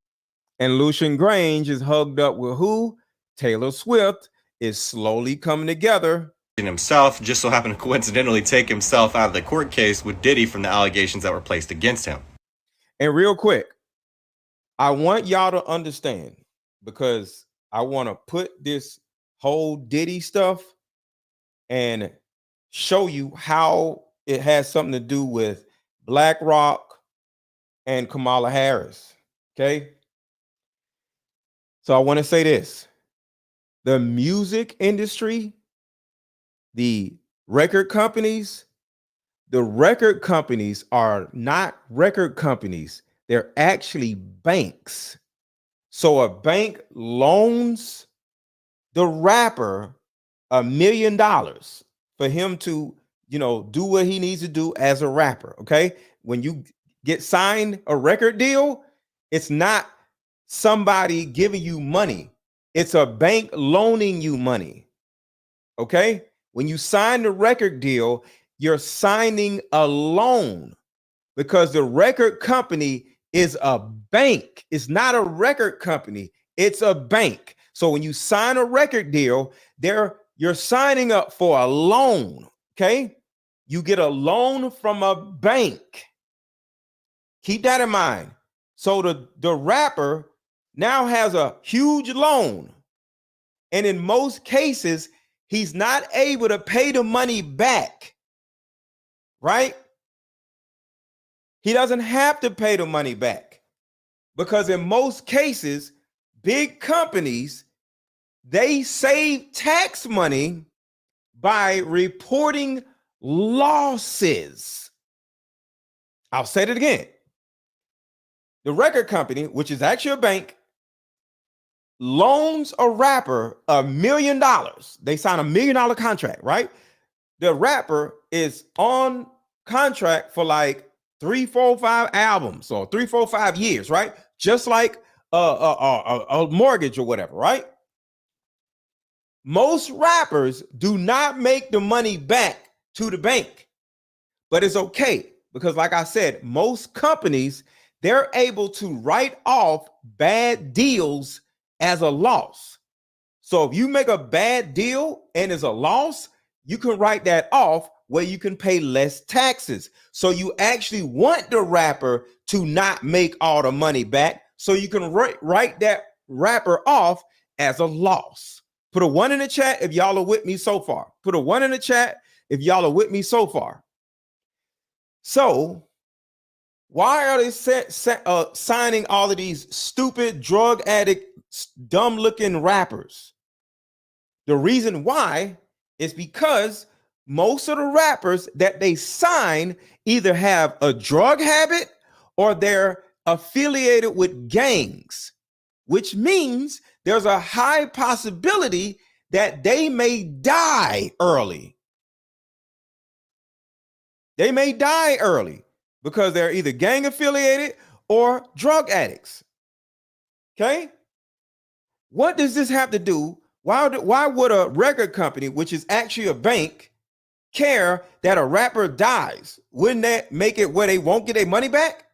is hugged up with who? Taylor Swift is slowly coming together. And himself just so happened to coincidentally take himself out of the court case with Diddy from the allegations that were placed against him. And real quick, I want y'all to understand, because I want to put this whole Diddy stuff and show you how it has something to do with BlackRock and Kamala Harris. Okay. So I want to say this. The music industry, the record companies are not record companies. They're actually banks. So a bank loans the rapper $1 million for him to, do what he needs to do as a rapper. Okay. When you get signed a record deal, it's not somebody giving you money. It's a bank loaning you money. Okay. When you sign the record deal, you're signing a loan because the record company is a bank. It's not a record company. It's a bank. So when you sign a record deal, you're signing up for a loan. Okay. You get a loan from a bank. Keep that in mind. So the rapper now has a huge loan. And in most cases, he's not able to pay the money back. Right? He doesn't have to pay the money back because in most cases, big companies, they save tax money by reporting losses. I'll say it again. The record company, which is actually a bank, loans a rapper $1 million. They sign $1 million contract, right? The rapper is on contract for like 3, 4, 5 albums or 3, 4, 5 years, right? Just like a mortgage or whatever, right? Most rappers do not make the money back to the bank, but it's okay because, like I said, most companies, they're able to write off bad deals as a loss. So if you make a bad deal and it's a loss, you can write that off where you can pay less taxes. So you actually want the rapper to not make all the money back. So you can write that rapper off as a loss. Put a 1 in the chat if y'all are with me so far. Put a 1 in the chat if y'all are with me so far. So why are they signing all of these stupid drug addict, dumb looking rappers? The reason why is because most of the rappers that they sign either have a drug habit or they're affiliated with gangs, which means there's a high possibility that they may die early. They may die early because they're either gang affiliated or drug addicts. Okay? What does this have to do? Why would a record company, which is actually a bank, care that a rapper dies? Wouldn't that make it where they won't get their money back?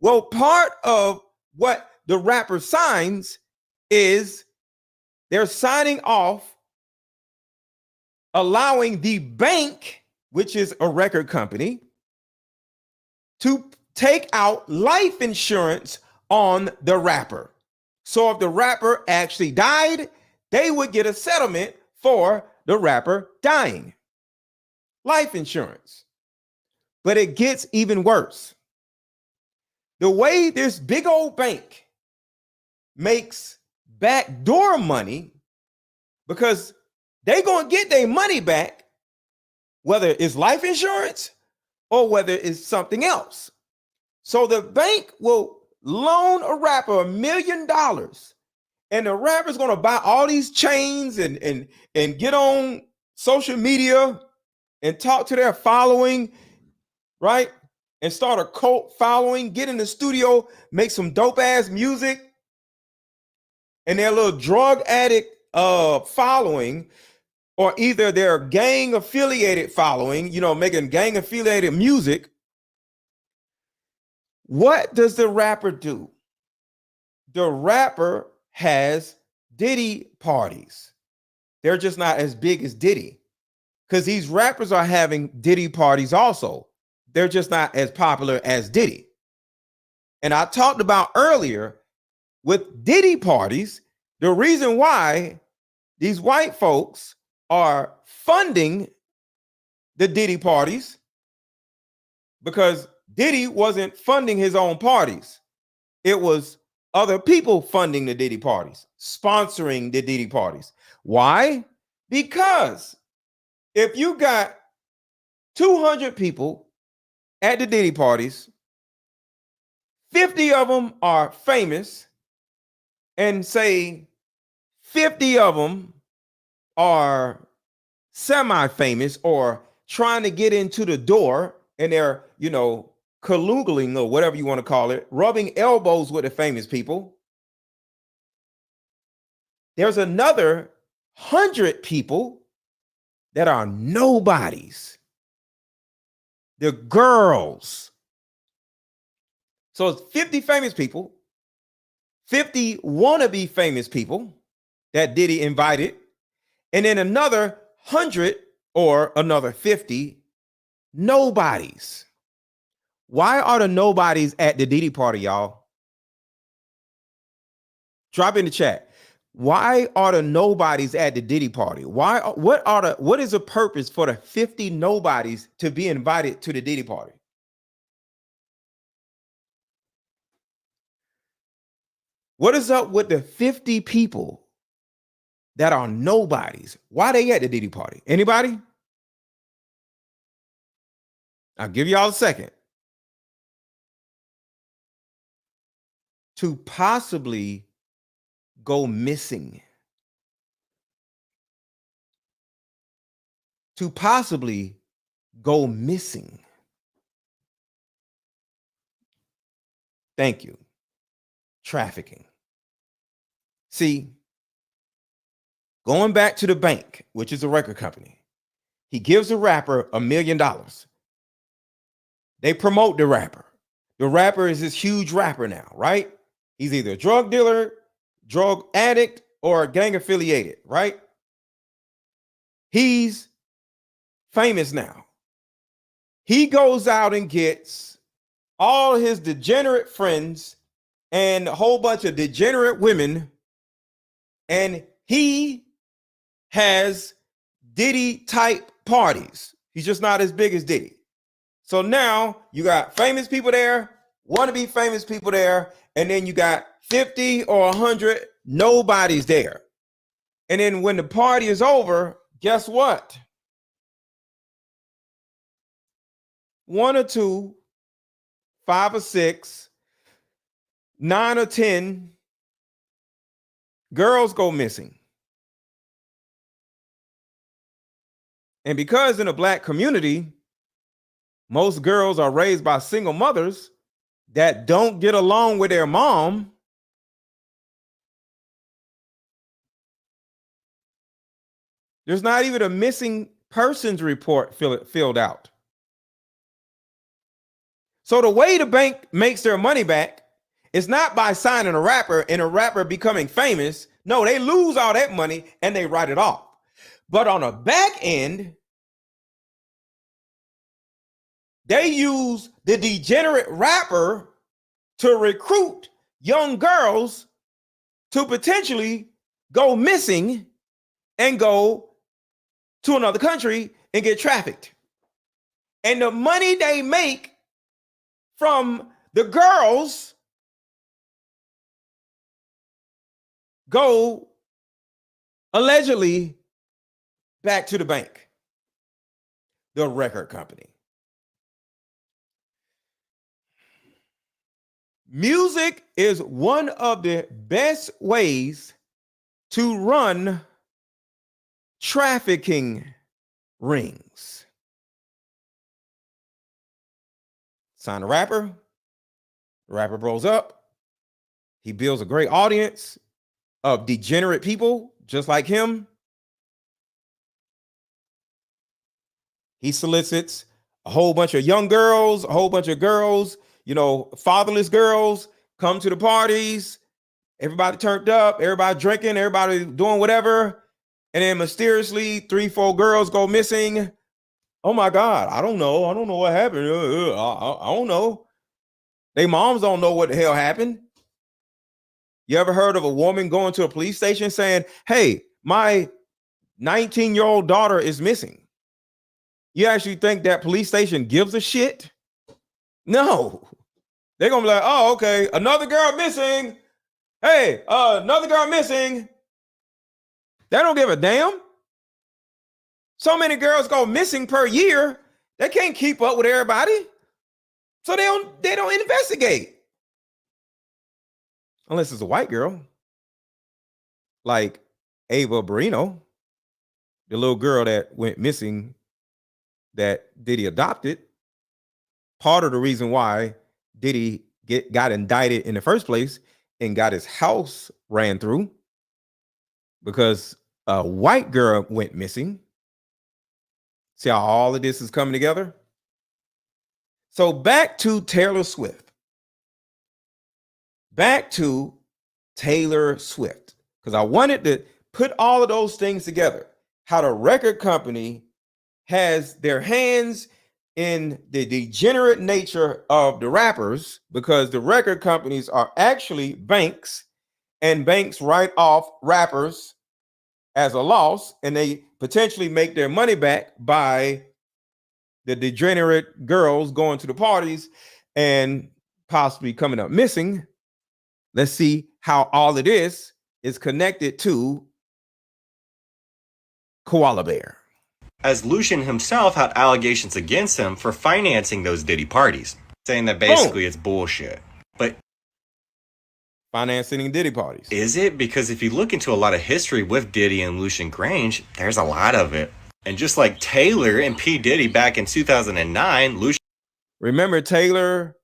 Well, part of what the rapper signs is they're signing off allowing the bank, which is a record company, to take out life insurance on the rapper. So if the rapper actually died, they would get a settlement for the rapper dying. Life insurance. But it gets even worse. The way this big old bank makes backdoor money, because they're going to get their money back, whether it's life insurance or whether it's something else. So the bank will loan a rapper $1 million, and the rapper's going to buy all these chains and get on social media and talk to their following, right? And start a cult following, get in the studio, make some dope ass music, and their little drug addict following, or either their gang affiliated following, making gang affiliated music. What does the rapper do? The rapper has Diddy parties. They're just not as big as Diddy, because these rappers are having Diddy parties also. They're just not as popular as Diddy. And I talked about earlier with Diddy parties, the reason why these white folks are funding the Diddy parties, because Diddy wasn't funding his own parties. It was other people funding the Diddy parties, sponsoring the Diddy parties. Why? Because if you got 200 people at the Diddy parties, 50 of them are famous, and say 50 of them are semi-famous or trying to get into the door, and they're, collugaling or whatever you want to call it, rubbing elbows with the famous people. There's another 100 people that are nobodies. The girls. So it's 50 famous people, 50 wannabe famous people that Diddy invited, and then another 100 or another 50 nobodies. Why are the nobodies at the Diddy party, y'all? Drop in the chat. Why are the nobodies at the Diddy party? What is the purpose for the 50 nobodies to be invited to the Diddy party? What is up with the 50 people that are nobodies? Why they at the Diddy party? Anybody? I'll give y'all a second. To possibly go missing. To possibly go missing. Thank you. Trafficking. See, going back to the bank, which is a record company, he gives the rapper $1 million. They promote the rapper. The rapper is this huge rapper now, right? He's either a drug dealer, drug addict, or gang affiliated, right? He's famous now. He goes out and gets all his degenerate friends and a whole bunch of degenerate women, and he has Diddy type parties. He's just not as big as Diddy. So now you got famous people there, wannabe famous people there, and then you got 50 or 100 nobodies there. And then when the party is over, guess what? 1 or 2, 5 or 6, 9 or 10 girls go missing. And because in a black community, most girls are raised by single mothers that don't get along with their mom, there's not even a missing persons report filled out. So the way the bank makes their money back is not by signing a rapper and a rapper becoming famous. No, they lose all that money and they write it off. But on the back end, they use the degenerate rapper to recruit young girls to potentially go missing and go to another country and get trafficked. And the money they make from the girls go allegedly back to the bank, the record company. Music is one of the best ways to run trafficking rings. Sign a rapper, the rapper blows up, he builds a great audience of degenerate people just like him. He solicits a whole bunch of young girls, a whole bunch of girls, you know, fatherless girls come to the parties. Everybody turned up, everybody drinking, everybody doing whatever. And then mysteriously 3-4 girls go missing. Oh my God, I don't know. I don't know what happened. I don't know. They moms don't know what the hell happened. You ever heard of a woman going to a police station saying, hey, my 19-year-old daughter is missing? You actually think that police station gives a shit? No. They're going to be like, oh, okay, another girl missing. Hey, another girl missing. They don't give a damn. So many girls go missing per year. They can't keep up with everybody. So they don't investigate. Unless it's a white girl. Like Ava Barrino, the little girl that went missing that Diddy adopted. Part of the reason why Diddy got indicted in the first place and got his house ran through because a white girl went missing. See how all of this is coming together? So back to Taylor Swift. Back to Taylor Swift. Because I wanted to put all of those things together. How the record company has their hands in the degenerate nature of the rappers, because the record companies are actually banks, and banks write off rappers as a loss, and they potentially make their money back by the degenerate girls going to the parties and possibly coming up missing. Let's see how all of this is connected to Koala Bear. As Lucian himself had allegations against him for financing those Diddy parties, saying that basically it's bullshit. But financing Diddy parties. Is it? Because if you look into a lot of history with Diddy and Lucian Grange, there's a lot of it. And just like Taylor and P. Diddy back in 2009, Lucian... Remember, Taylor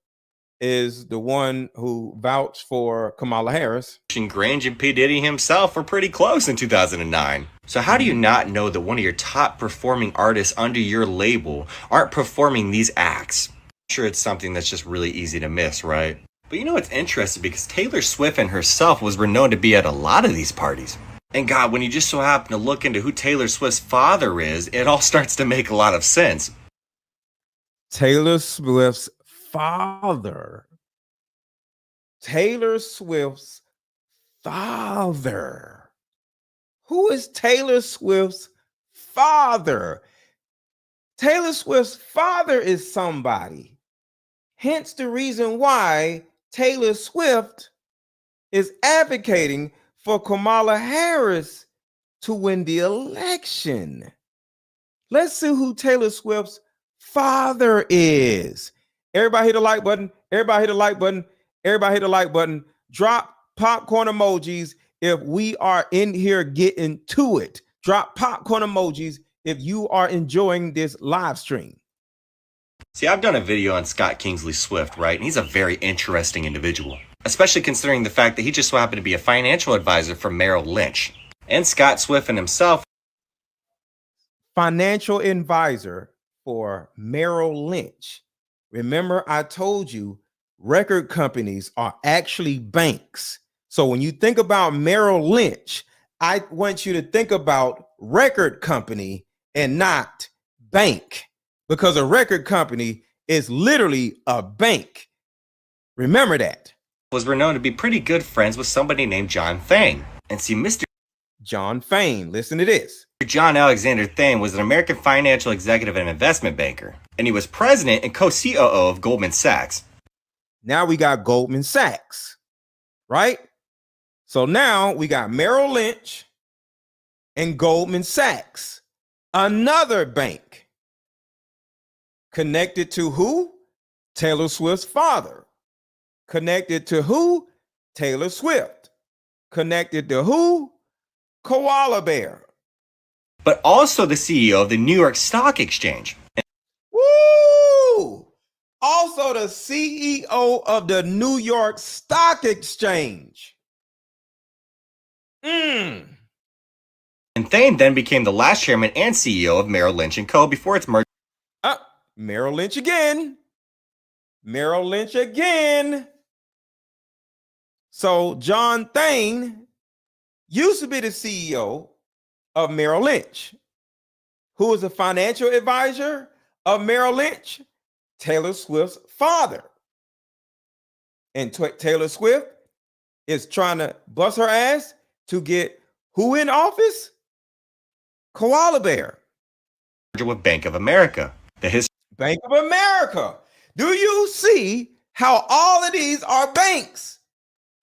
is the one who vouched for Kamala Harris. Lucian Grange and P. Diddy himself were pretty close in 2009. So how do you not know that one of your top performing artists under your label aren't performing these acts? I'm sure it's something that's just really easy to miss, right? But you know what's interesting? Because Taylor Swift and herself was renowned to be at a lot of these parties. And God, when you just so happen to look into who Taylor Swift's father is, it all starts to make a lot of sense. Taylor Swift's father. Taylor Swift's father. Who is Taylor Swift's father? Taylor Swift's father is somebody. Hence the reason why Taylor Swift is advocating for Kamala Harris to win the election. Let's see who Taylor Swift's father is. Everybody hit the like button. Everybody hit the like button. Everybody hit the like button. Drop popcorn emojis if we are in here getting to it. Drop popcorn emojis if you are enjoying this live stream. See, I've done a video on Scott Kingsley Swift, right? And he's a very interesting individual, especially considering the fact that he just so happened to be a financial advisor for Merrill Lynch. And Scott Swift and himself. Financial advisor for Merrill Lynch. Remember, I told you record companies are actually banks. So when you think about Merrill Lynch, I want you to think about record company and not bank, because a record company is literally a bank. Remember that. Was renowned to be pretty good friends with somebody named John Thane. And see, Mr. John Thane, listen to this. John Alexander Thane was an American financial executive and investment banker, and he was president and co-COO of Goldman Sachs. Now we got Goldman Sachs, right? So now we got Merrill Lynch and Goldman Sachs, another bank. Connected to who? Taylor Swift's father. Connected to who? Taylor Swift. Connected to who? Koala Bear. But also the CEO of the New York Stock Exchange. Woo! Also the CEO of the New York Stock Exchange. And Thane then became the last chairman and CEO of Merrill Lynch & Co. before its merger. Merrill Lynch again. Merrill Lynch again. So John Thane used to be the CEO of Merrill Lynch. Who was a financial advisor of Merrill Lynch? Taylor Swift's father. And Taylor Swift is trying to bust her ass to get who in office? Koala Bear. With Bank of America. Bank of America. Do you see how all of these are banks?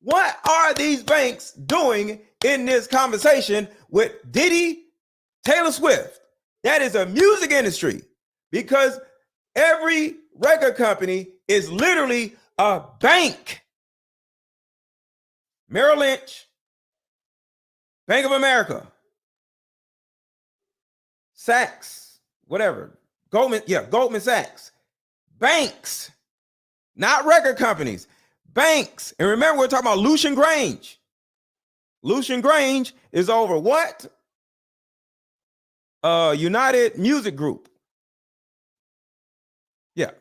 What are these banks doing in this conversation with Diddy, Taylor Swift? That is a music industry, because every record company is literally a bank. Merrill Lynch, Bank of America, Sachs, whatever, Goldman Sachs. Banks, not record companies, banks. And remember, we're talking about Lucian Grange. Lucian Grange is over what? United Music Group. Yeah. The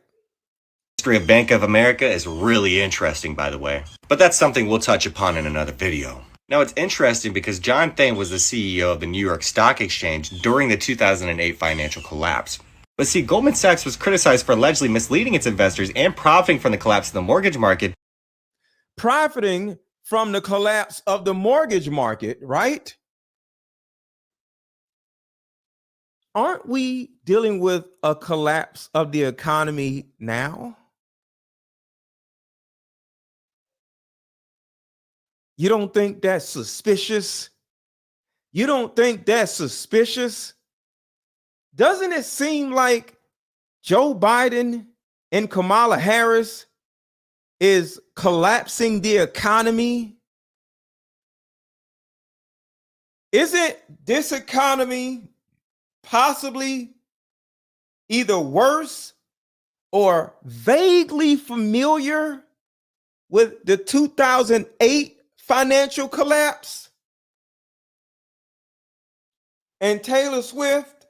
history of Bank of America is really interesting, by the way. But that's something we'll touch upon in another video. Now, it's interesting because John Thane was the CEO of the New York Stock Exchange during the 2008 financial collapse. But see, Goldman Sachs was criticized for allegedly misleading its investors and profiting from the collapse of the mortgage market. Profiting from the collapse of the mortgage market, right? Aren't we dealing with a collapse of the economy now? You don't think that's suspicious? You don't think that's suspicious? Doesn't it seem like Joe Biden and Kamala Harris is collapsing the economy? Isn't this economy possibly either worse or vaguely familiar with the 2008 financial collapse? And Taylor Swift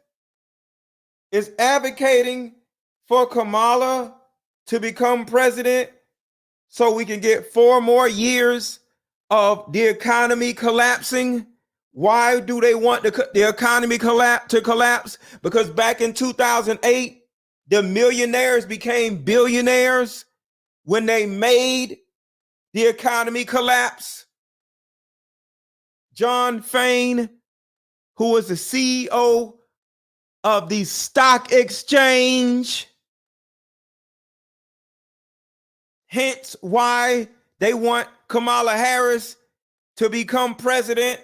is advocating for Kamala to become president so we can get 4 more years of the economy collapsing. Why do they want the economy to collapse? Because back in 2008, the millionaires became billionaires when they made the economy collapse. John Thane, who was the CEO of the stock exchange, hence why they want Kamala Harris to become president,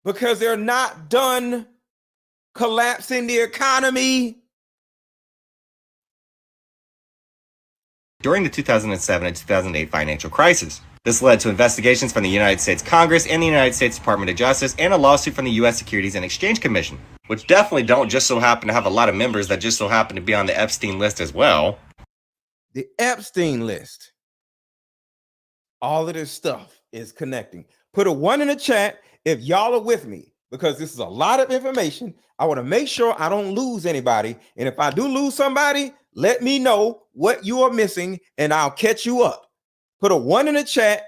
because they're not done collapsing the economy. During the 2007 and 2008 financial crisis. This led to investigations from the United States Congress and the United States Department of Justice and a lawsuit from the U.S. Securities and Exchange Commission, which definitely don't just so happen to have a lot of members that just so happen to be on the Epstein list as well. The Epstein list. All of this stuff is connecting. Put a 1 in the chat if y'all are with me, because this is a lot of information. I want to make sure I don't lose anybody. And if I do lose somebody, let me know what you are missing and I'll catch you up. Put a 1 in the chat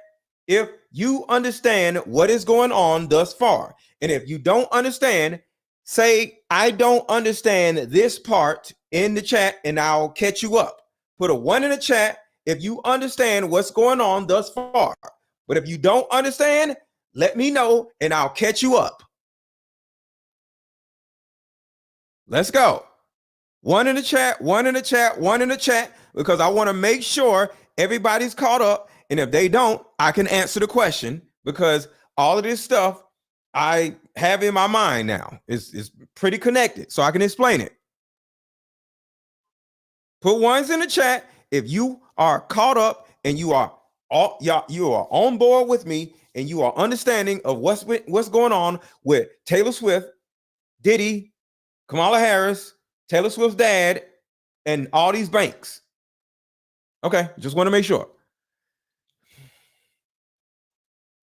if you understand what is going on thus far. And if you don't understand, say, I don't understand this part in the chat, and I'll catch you up. Put a 1 in the chat if you understand what's going on thus far. But if you don't understand, let me know, and I'll catch you up. Let's go. 1 in the chat, 1 in the chat, 1 in the chat, because I want to make sure everybody's caught up. And if they don't, I can answer the question, because all of this stuff I have in my mind now is pretty connected, so I can explain it. Put 1s in the chat if you are caught up and you are on board with me and you are understanding of what's going on with Taylor Swift, Diddy, Kamala Harris, Taylor Swift's dad, and all these banks. Okay, just want to make sure.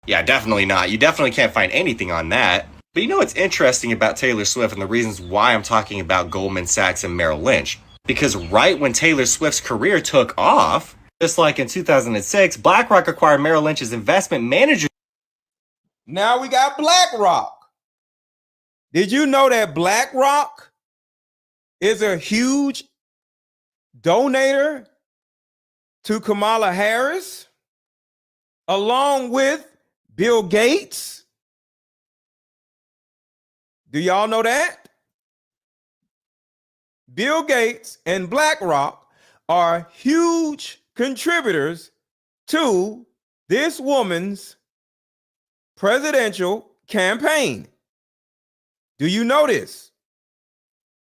Yeah, definitely not. You definitely can't find anything on that. But you know what's interesting about Taylor Swift and the reasons why I'm talking about Goldman Sachs and Merrill Lynch? Because right when Taylor Swift's career took off, just like in 2006, BlackRock acquired Merrill Lynch's investment manager. Now we got BlackRock. Did you know that BlackRock is a huge donator to Kamala Harris, along with Bill Gates? Do y'all know that? Bill Gates and BlackRock are huge contributors to this woman's presidential campaign. Do you know this?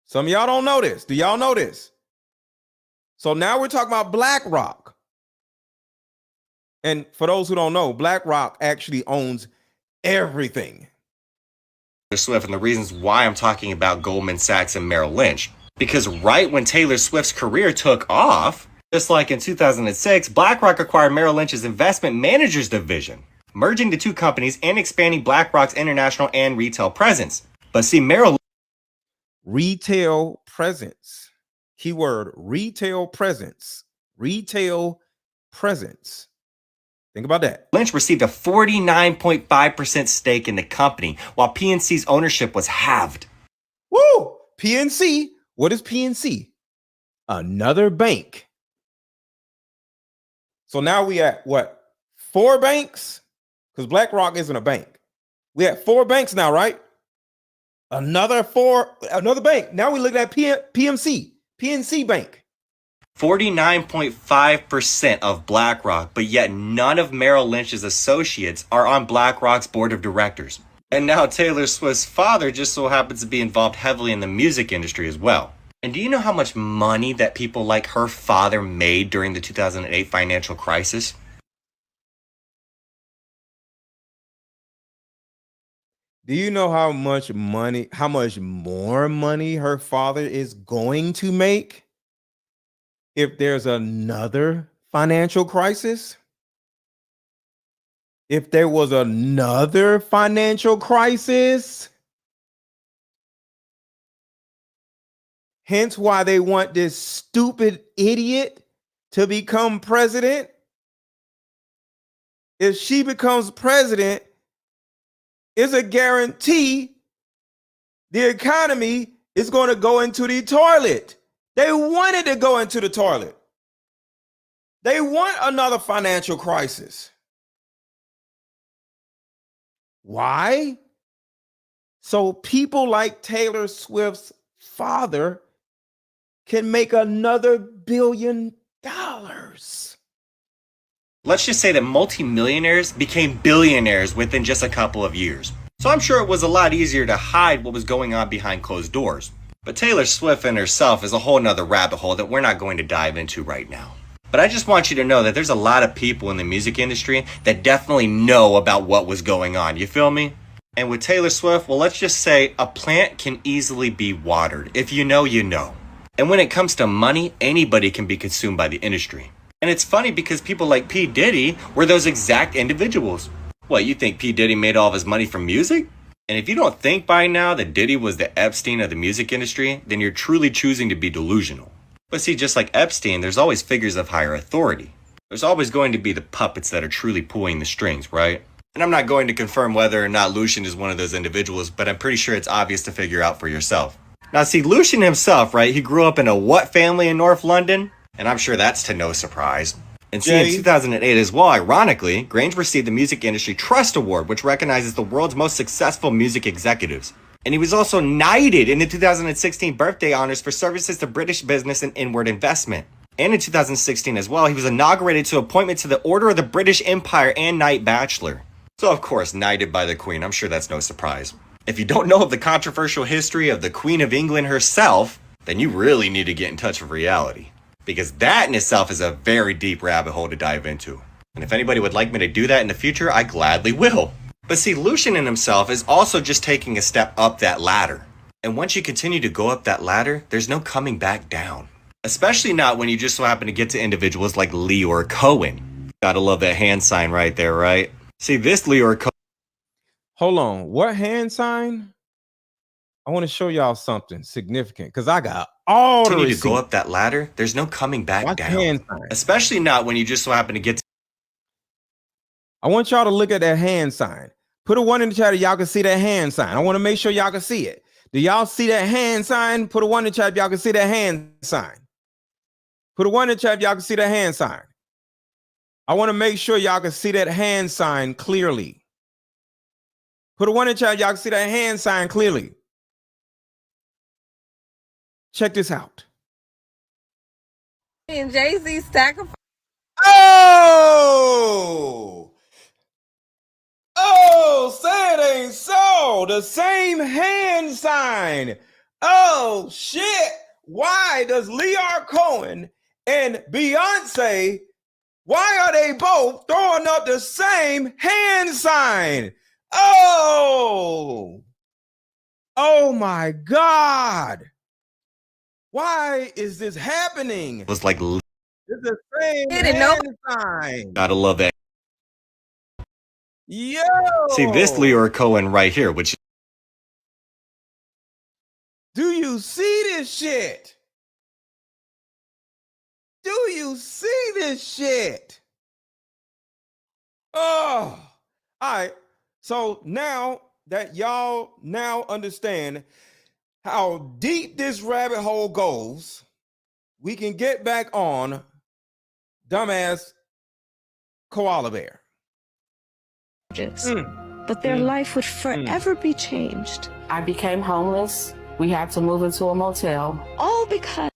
Some of y'all don't know this. Do y'all know this? So now we're talking about BlackRock. And for those who don't know, BlackRock actually owns everything. Swift and the reasons why I'm talking about Goldman Sachs and Merrill Lynch. Because right when Taylor Swift's career took off, just like in 2006, BlackRock acquired Merrill Lynch's investment managers division, merging the two companies and expanding BlackRock's international and retail presence. But see, retail presence. Keyword retail presence. Retail presence. Think about that. Lynch received a 49.5% stake in the company, while PNC's ownership was halved. Woo! PNC. What is PNC? Another bank. So now we at what? 4 banks? Because BlackRock isn't a bank. We at 4 banks now, right? Another bank. Now we look at PNC Bank. 49.5% of BlackRock, but yet none of Merrill Lynch's associates are on BlackRock's board of directors. And now Taylor Swift's father just so happens to be involved heavily in the music industry as well. And do you know how much money that people like her father made during the 2008 financial crisis? Do you know how much more money her father is going to make if there's another financial crisis? If there was another financial crisis? Hence why they want this stupid idiot to become president. If she becomes president, it's a guarantee the economy is going to go into the toilet. They wanted to go into the toilet. They want another financial crisis. Why? So people like Taylor Swift's father can make another $1 billion. Let's just say that multimillionaires became billionaires within just a couple of years. So I'm sure it was a lot easier to hide what was going on behind closed doors. But Taylor Swift and herself is a whole nother rabbit hole that we're not going to dive into right now. But I just want you to know that there's a lot of people in the music industry that definitely know about what was going on. You feel me? And with Taylor Swift, well, let's just say a plant can easily be watered. If you know, you know. And when it comes to money, anybody can be consumed by the industry. And it's funny because people like P. Diddy were those exact individuals. What, you think P. Diddy made all of his money from music? And if you don't think by now that Diddy was the Epstein of the music industry, then you're truly choosing to be delusional. But see, just like Epstein, there's always figures of higher authority. There's always going to be the puppets that are truly pulling the strings, right? And I'm not going to confirm whether or not Lucian is one of those individuals, but I'm pretty sure it's obvious to figure out for yourself. Now see, Lucian himself, right, he grew up in a what family in North London? And I'm sure that's to no surprise. And see, in 2008 as well, ironically, Grange received the Music Industry Trust Award, which recognizes the world's most successful music executives. And he was also knighted in the 2016 birthday honors for services to British business and inward investment. And in 2016 as well, he was inaugurated to appointment to the Order of the British Empire and Knight Bachelor. So of course, knighted by the Queen, I'm sure that's no surprise. If you don't know of the controversial history of the Queen of England herself, then you really need to get in touch with reality. Because that in itself is a very deep rabbit hole to dive into. And if anybody would like me to do that in the future, I gladly will. But see, Lucian in himself is also just taking a step up that ladder. And once you continue to go up that ladder, there's no coming back down. Especially not when you just so happen to get to individuals like Leor Cohen. Gotta love that hand sign right there, right? See, this Leor Cohen. Hold on, what hand sign? I want to show y'all something significant because I got all the receipts. To go up that ladder, there's no coming back down. Especially not when you just so happen to get to. I want y'all to look at that hand sign. Put a 1 in the chat if y'all can see that hand sign. I want to make sure y'all can see it. Do y'all see that hand sign? Put a 1 in the chat if y'all can see that hand sign. Put a 1 in the chat if y'all can see that hand sign. I want to make sure y'all can see that hand sign clearly. Put a 1 in the chat if y'all can see that hand sign clearly. Check this out. And Jay-Z sacrifice. Oh, say it ain't so. The same hand sign. Oh, shit. Why does Leor Cohen and Beyonce, why are they both throwing up the same hand sign? Oh my God. Why is this happening? Was like, it's the same hand sign. Gotta love that. Yo. See, this Leor Cohen right here, which. Do you see this shit? Do you see this shit? Oh, all right. So now that y'all now understand how deep this rabbit hole goes, we can get back on dumbass koala bear. But their life would forever be changed. I became homeless. We had to move into a motel. All because.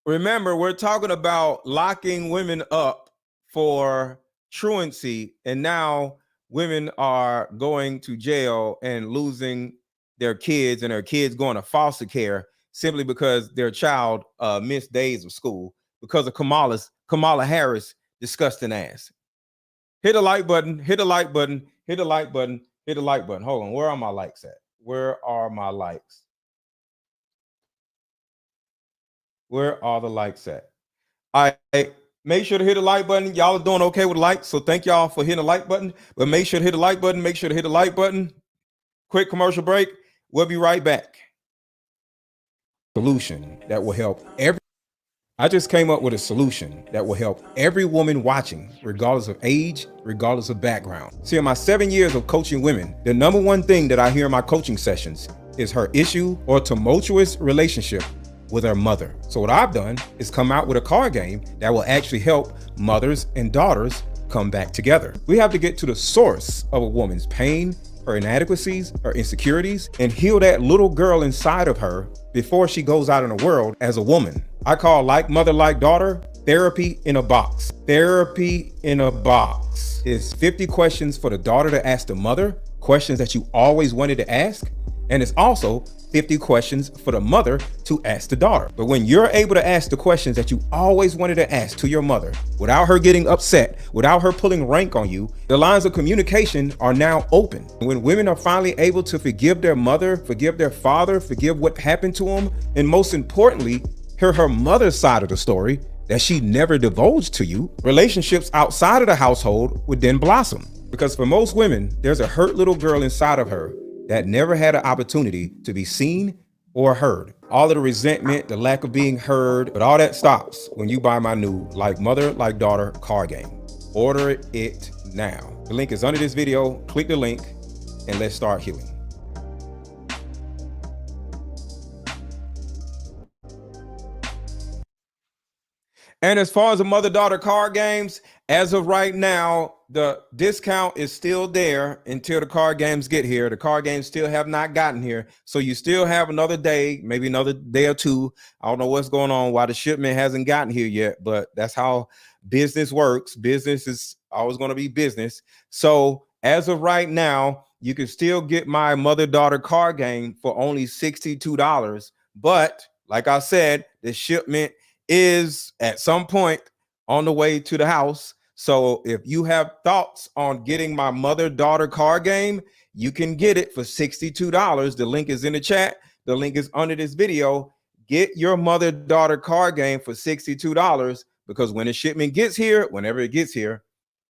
Remember, we're talking about locking women up for truancy, and now women are going to jail and losing their kids, and their kids going to foster care simply because their child missed days of school because of Kamala Harris disgusting ass. Hit the like button, hit the like button, hit the like button, hit the like button. Hold on, where are my likes at? Where are my likes? Where are the likes at? All right, make sure to hit the like button. Y'all are doing okay with likes, so thank y'all for hitting the like button. But make sure to hit the like button. Make sure to hit the like button. Quick commercial break. We'll be right back. Solution that will help I just came up with a solution that will help every woman watching, regardless of age, regardless of background. See, in my 7 years of coaching women, the number one thing that I hear in my coaching sessions is her issue or tumultuous relationship with her mother. So what I've done is come out with a card game that will actually help mothers and daughters come back together. We have to get to the source of a woman's pain, her inadequacies, her insecurities, and heal that little girl inside of her before she goes out in the world as a woman. I call Like Mother, Like Daughter, therapy in a box. Therapy in a box is 50 questions for the daughter to ask the mother, questions that you always wanted to ask. And it's also 50 questions for the mother to ask the daughter. But when you're able to ask the questions that you always wanted to ask to your mother without her getting upset, without her pulling rank on you, the lines of communication are now open. When women are finally able to forgive their mother, forgive their father, forgive what happened to them, and most importantly, hear her mother's side of the story that she never divulged to you, relationships outside of the household would then blossom. Because for most women, there's a hurt little girl inside of her that never had an opportunity to be seen or heard. All of the resentment, the lack of being heard, but all that stops when you buy my new Like Mother, Like Daughter card game. Order it now. The link is under this video. Click the link and let's start healing. And as far as the mother-daughter card games, as of right now, the discount is still there until the card games get here. The card games still have not gotten here. So you still have another day, maybe another day or two. I don't know what's going on, why the shipment hasn't gotten here yet, but that's how business works. Business is always going to be business. So as of right now, you can still get my mother-daughter card game for only $62. But like I said, the shipment is at some point on the way to the house. So if you have thoughts on getting my mother-daughter card game, you can get it for $62. The link is in the chat. The link is under this video. Get your mother-daughter card game for $62 because when the shipment gets here, whenever it gets here,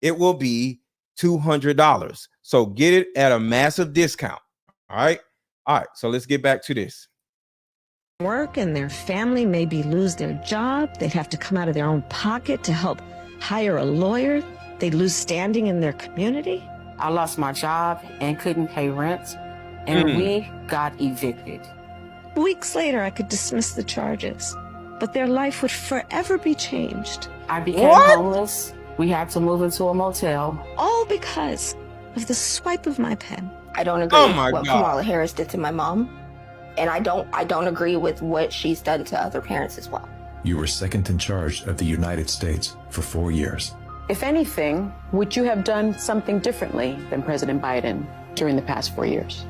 it will be $200. So get it at a massive discount. All right. So let's get back to this. Work and their family maybe lose their job. They'd have to come out of their own pocket to help hire a lawyer. They'd lose standing in their community. I lost my job and couldn't pay rent, and we got evicted. Weeks later, I could dismiss the charges, but their life would forever be changed. I became homeless. We had to move into a motel. All because of the swipe of my pen. I don't agree with what Kamala Harris did to my mom. And I don't agree with what she's done to other parents as well. You were second in charge of the United States for 4 years. If anything, would you have done something differently than President Biden during the past 4 years?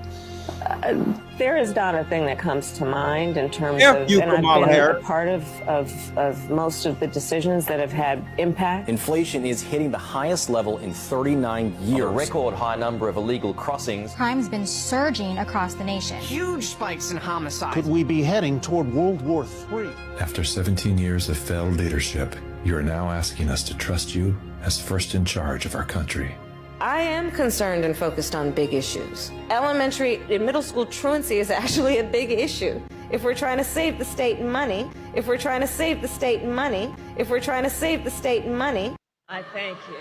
There is not a thing that comes to mind in terms I've been a part of most of the decisions that have had impact. Inflation is hitting the highest level in 39 years. A record high number of illegal crossings. Crime's been surging across the nation. Huge spikes in homicide. Could we be heading toward World War III? After 17 years of failed leadership, you are now asking us to trust you as first in charge of our country. I am concerned and focused on big issues. Elementary and middle school truancy is actually a big issue. If we're trying to save the state money, if we're trying to save the state money, if we're trying to save the state money. I thank you.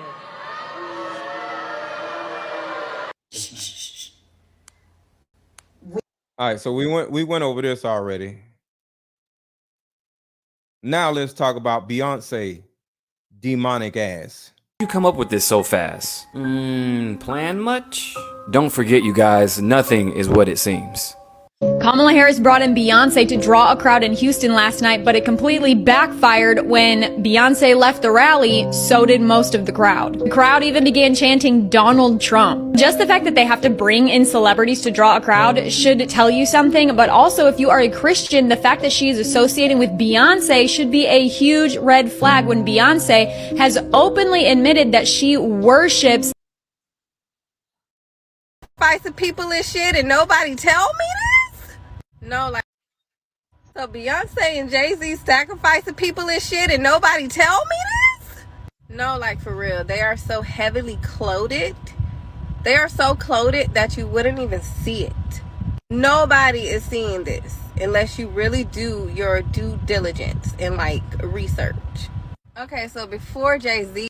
All right, so we went over this already. Now let's talk about Beyonce demonic ass. You come up with this so fast? Plan much? Don't forget, you guys, nothing is what it seems. Kamala Harris brought in Beyonce to draw a crowd in Houston last night, but it completely backfired when Beyonce left the rally, so did most of the crowd. The crowd even began chanting Donald Trump. Just the fact that they have to bring in celebrities to draw a crowd should tell you something, but also if you are a Christian, the fact that she is associating with Beyonce should be a huge red flag when Beyonce has openly admitted that she worships sacrificing people and shit and nobody tell me this? No, like, so Beyonce and Jay-Z sacrificing people and shit and nobody tell me this? No, like, for real, they are so heavily clothed. They are so clothed that you wouldn't even see it. Nobody is seeing this unless you really do your due diligence and, like, research. Okay, so before Jay-Z.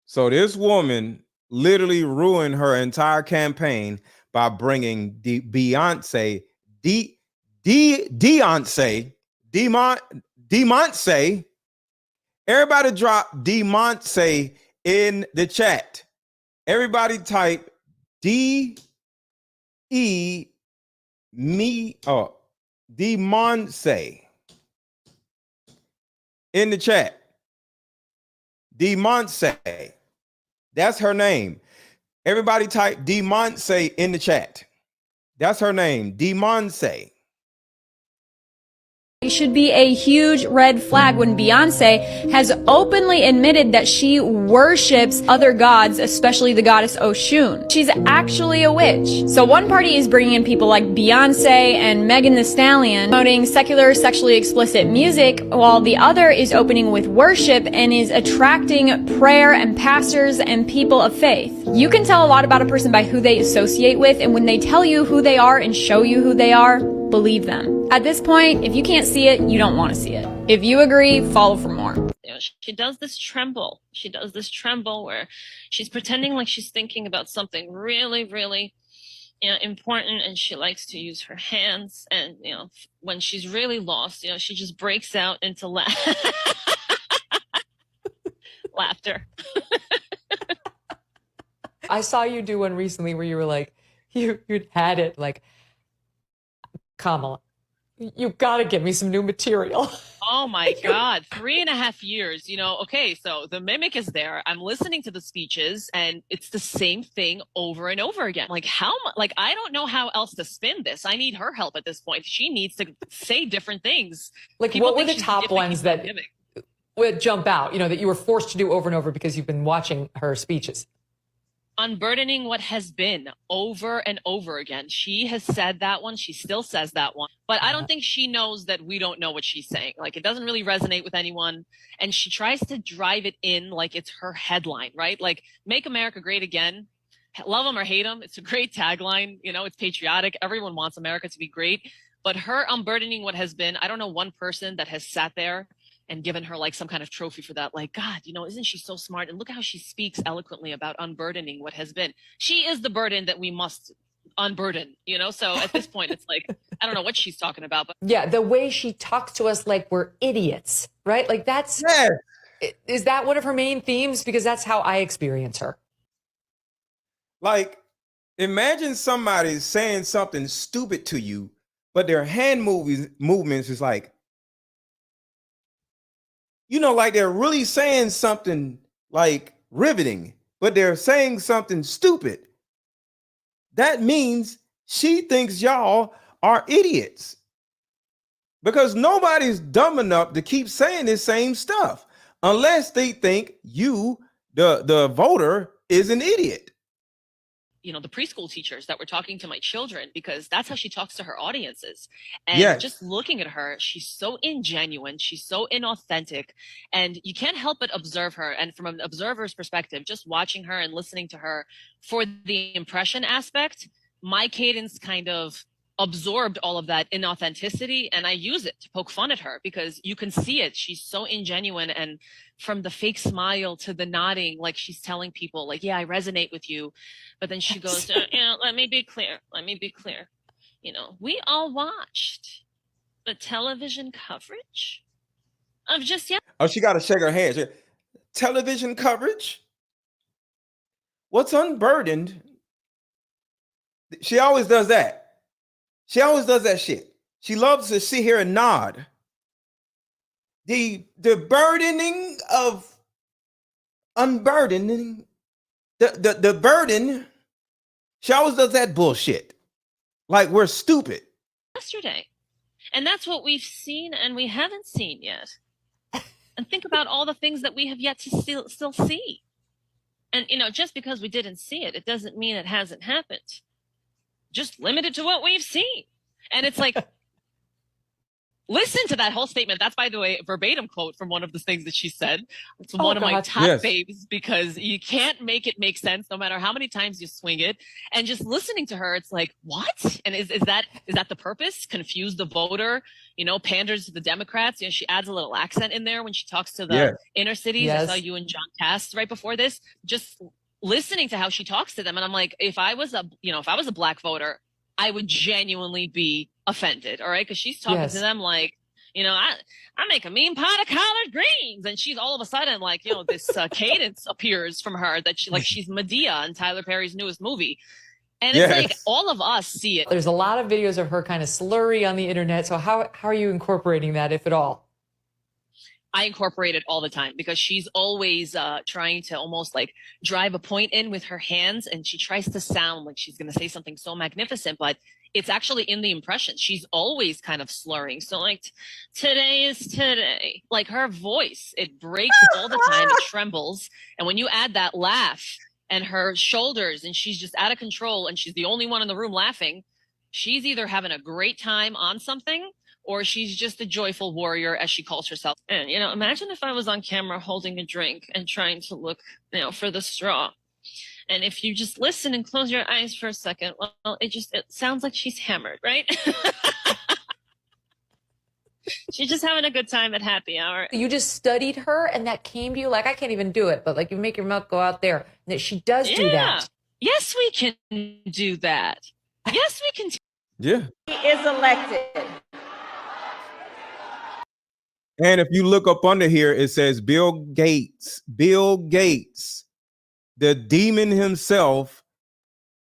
So this woman literally ruined her entire campaign by bringing Beyonce, Demonce. Everybody drop Demonce in the chat. Everybody type Demonce in the chat. Demonce. That's her name. Everybody type Demonce in the chat. That's her name, Demonce. It should be a huge red flag when Beyonce has openly admitted that she worships other gods, especially the goddess Oshun. She's actually a witch. So one party is bringing in people like Beyonce and Megan Thee Stallion, promoting secular, sexually explicit music, while the other is opening with worship and is attracting prayer and pastors and people of faith. You can tell a lot about a person by who they associate with, and when they tell you who they are and show you who they are, believe them. At this point, if you can't see it, you don't want to see it. If you agree, follow for more. she does this tremble. She does this tremble where she's pretending like she's thinking about something really, really, important, and she likes to use her hands. And when she's really lost, she just breaks out into laughter. I saw you do one recently where you were like, you'd had it like, Kamala, you gotta give me some new material. Oh my God, 3.5 years, okay, so the mimic is there. I'm listening to the speeches and it's the same thing over and over again. Like I don't know how else to spin this. I need her help at this point. She needs to say different things. Like People what were think the she's top giving ones me that mimic. would jump out, that you were forced to do over and over because you've been watching her speeches? Unburdening what has been over and over again. She has said that one. She still says that one. But I don't think she knows that we don't know what she's saying. Like, it doesn't really resonate with anyone. And she tries to drive it in like it's her headline, right? Like, make America great again. Love them or hate them. It's a great tagline. It's patriotic. Everyone wants America to be great. But her unburdening what has been, I don't know one person that has sat there and given her like some kind of trophy for that. Like, God, isn't she so smart? And look how she speaks eloquently about unburdening what has been. She is the burden that we must unburden, So at this point, it's like, I don't know what she's talking about. But Yeah, the way she talks to us like we're idiots, right? Like that's, is that one of her main themes? Because that's how I experience her. Like, imagine somebody saying something stupid to you, but their hand movements is like, like they're really saying something like riveting, but they're saying something stupid. That means she thinks y'all are idiots. Because nobody's dumb enough to keep saying the same stuff unless they think you, the voter, is an idiot. The preschool teachers that were talking to my children, because that's how she talks to her audiences. And just looking at her, she's so ingenuine. She's so inauthentic. And you can't help but observe her. And from an observer's perspective, just watching her and listening to her for the impression aspect, my cadence kind of absorbed all of that inauthenticity, and I use it to poke fun at her because you can see it. She's so ingenuine, and from the fake smile to the nodding, like she's telling people like, yeah, I resonate with you. But then she goes, let me be clear. We all watched the television coverage of just Oh, she got to shake her hands. Television coverage? What's unburdened? She always does that. She always does that shit. She loves to sit here and nod. The burdening of unburdening, the burden, she always does that bullshit. Like we're stupid. yesterday. And that's what we've seen and we haven't seen yet. And think about all the things that we have yet to still see. And, just because we didn't see it, it doesn't mean it hasn't happened. Just limited to what we've seen. And it's like, listen to that whole statement. That's, by the way, a verbatim quote from one of the things that she said. It's one of my top faves because you can't make it make sense no matter how many times you swing it. And just listening to her, it's like, what? And is that the purpose? Confuse the voter, panders to the Democrats. She adds a little accent in there when she talks to the inner cities. I saw you and John Cass right before this. Just listening to how she talks to them. And I'm like, if I was a black voter, I would genuinely be offended. All right. Cause she's talking to them like, I make a mean pot of collard greens. And she's all of a sudden like, this cadence appears from her that she's Medea in Tyler Perry's newest movie. And it's like all of us see it. There's a lot of videos of her kind of slurry on the internet. So how are you incorporating that, if at all? I incorporate it all the time because she's always trying to almost like drive a point in with her hands, and she tries to sound like she's going to say something so magnificent, but it's actually in the impression. She's always kind of slurring. So like, today is today. Like her voice, it breaks all the time. It trembles. And when you add that laugh and her shoulders, and she's just out of control, and she's the only one in the room laughing, she's either having a great time on something or she's just a joyful warrior, as she calls herself. And, imagine if I was on camera holding a drink and trying to look, for the straw. And if you just listen and close your eyes for a second, well, it sounds like she's hammered, right? She's just having a good time at happy hour. You just studied her and that came to you? Like, I can't even do it, but like you make your mouth go out there. That she does do that. Yes, we can do that. Yes, we can. Yeah. He is elected. And if you look up under here, it says Bill Gates, the demon himself,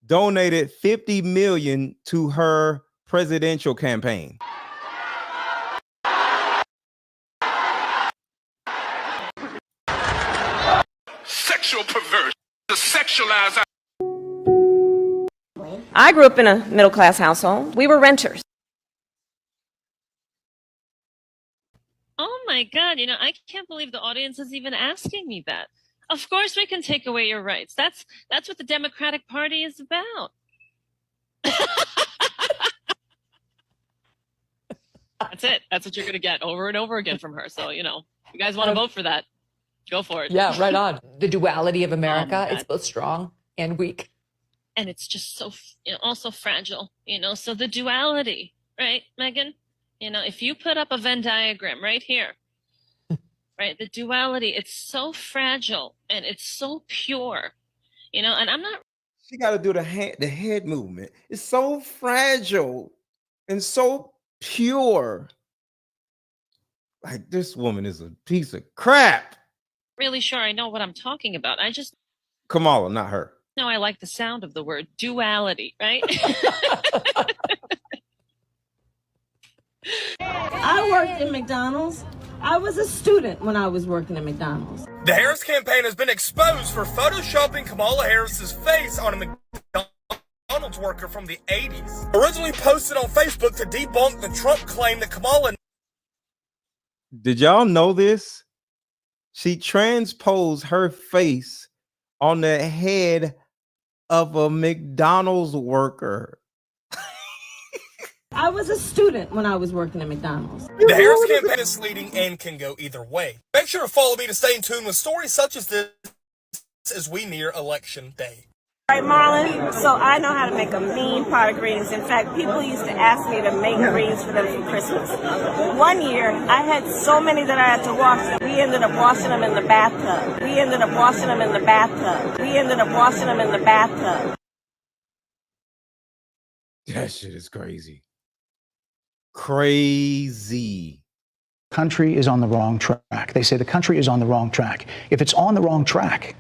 donated $50 million to her presidential campaign. Sexual perversion, the sexualized. I grew up in a middle-class household. We were renters. Oh my God, I can't believe the audience is even asking me that. Of course we can take away your rights. That's what the Democratic Party is about. That's it. That's what you're going to get over and over again from her. So, you guys want to vote for that, go for it. Yeah, right on. The duality of America, it's both strong and weak. And it's just so, also fragile, so the duality, right, Megan? If you put up a Venn diagram right here, right, the duality, it's so fragile and it's so pure, and I'm not. She got to do the head movement. It's so fragile and so pure. Like, this woman is a piece of crap. Really sure I know what I'm talking about. I just. Kamala, not her. No, I like the sound of the word duality, right? I worked in McDonald's. I was a student when I was working at McDonald's. The Harris campaign has been exposed for photoshopping Kamala Harris's face on a McDonald's worker from the 80s. Originally posted on Facebook to debunk the Trump claim that Kamala... Did y'all know this? She transposed her face on the head of a McDonald's worker. I was a student when I was working at McDonald's. The Harris campaign is misleading and can go either way. Make sure to follow me to stay in tune with stories such as this as we near Election Day. All right, Marlon, so I know how to make a mean pot of greens. In fact, people used to ask me to make greens for them for Christmas. One year, I had so many that I had to wash them. We ended up washing them in the bathtub. That shit is crazy. Crazy. Country is on the wrong track. They say the country is on the wrong track. If it's on the wrong track,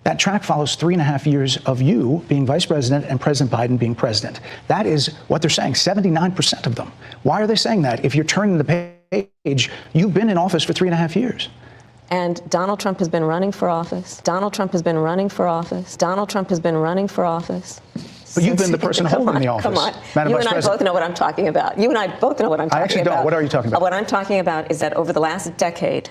that track follows 3.5 years of you being vice president and President Biden being president. That is what they're saying, 79% of them. Why are they saying that? If you're turning the page, you've been in office for 3.5 years. And Donald Trump has been running for office. But you've been the person holding the office. Come on. Madam You Vice and I President. both know what I'm talking about. I actually don't. What are you talking about? What I'm talking about is that over the last decade,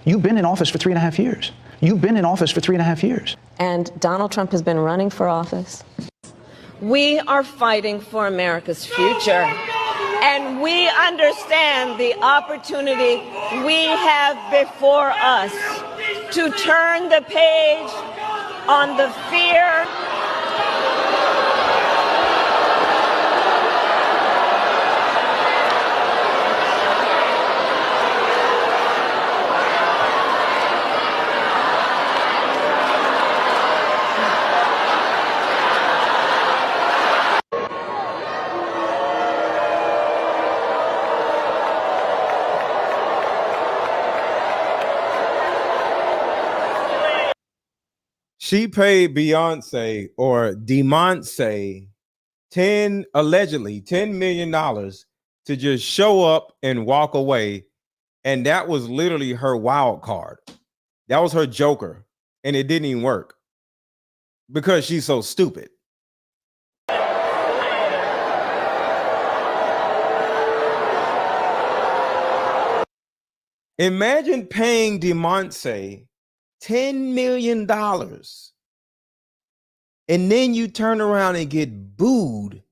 You've been in office for 3.5 years. And Donald Trump has been running for office. We are fighting for America's future. And we understand the opportunity we have before us to turn the page on the fear. She paid Beyonce or Demonce allegedly $10 million to just show up and walk away. And that was literally her wild card. That was her joker. And it didn't even work because she's so stupid. Imagine paying Demonce $10 million and then you turn around and get booed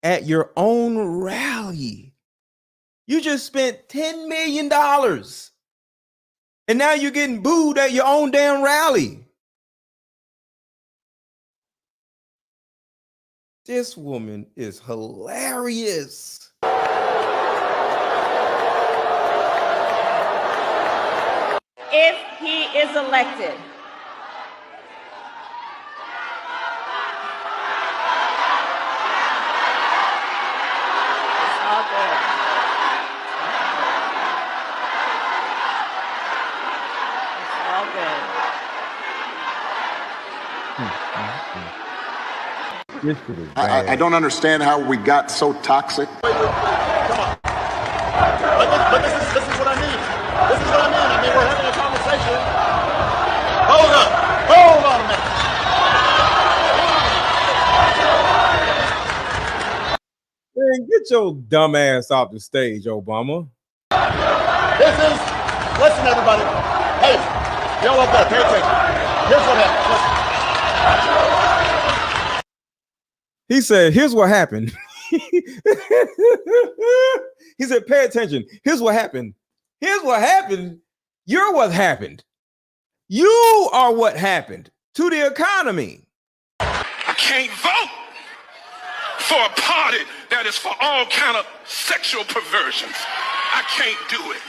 at your own rally. You just spent $10 million and now you're getting booed at your own damn rally. This woman is hilarious. If he is elected, it's all good. It's all good. I don't understand how we got so toxic. But this is what I mean. This is what I mean. I mean, we're having a conversation. Hold up. Hold on a minute. Man, get your dumb ass off the stage, Obama. Listen, everybody. Hey, y'all up there, pay attention. Here's what happened. Listen. He said, here's what happened. He said, pay attention. Here's what happened. Here's what happened. You're what happened. You are what happened to the economy. I can't vote for a party that is for all kind of sexual perversions. I can't do it.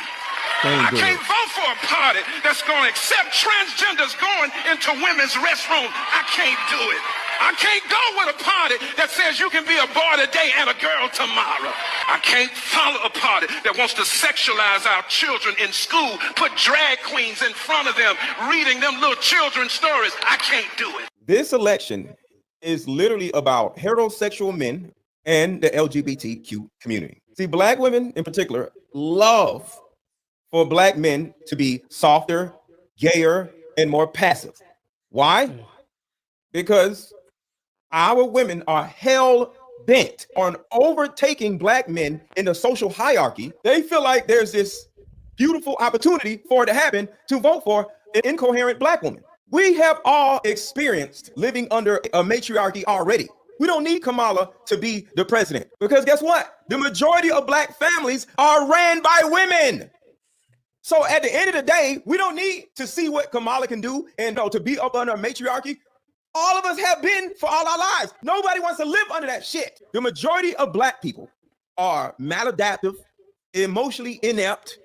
I can't vote for a party that's going to accept transgenders going into women's restrooms. I can't do it. I can't go with a party that says you can be a boy today and a girl tomorrow. I can't follow a party that wants to sexualize our children in school, put drag queens in front of them, reading them little children's stories. I can't do it. This election is literally about heterosexual men and the LGBTQ community. See, black women in particular love for black men to be softer, gayer, and more passive. Why? Because our women are hell bent on overtaking black men in the social hierarchy. They feel like there's this beautiful opportunity for it to happen to vote for an incoherent black woman. We have all experienced living under a matriarchy already. We don't need Kamala to be the president because guess what? The majority of black families are ran by women. So at the end of the day, we don't need to see what Kamala can do and to be up under a matriarchy. All of us have been for all our lives. Nobody wants to live under that shit. The majority of black people are maladaptive, emotionally inept,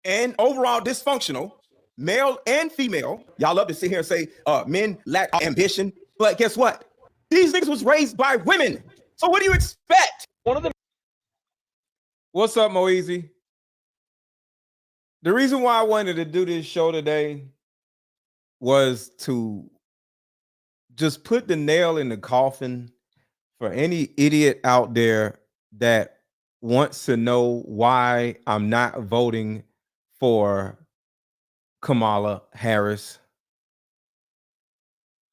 and overall dysfunctional, male and female. Y'all love to sit here and say men lack ambition, but guess what? These niggas was raised by women. So what do you expect? What's up, Moeezy? The reason why I wanted to do this show today was to just put the nail in the coffin for any idiot out there that wants to know why I'm not voting for Kamala Harris.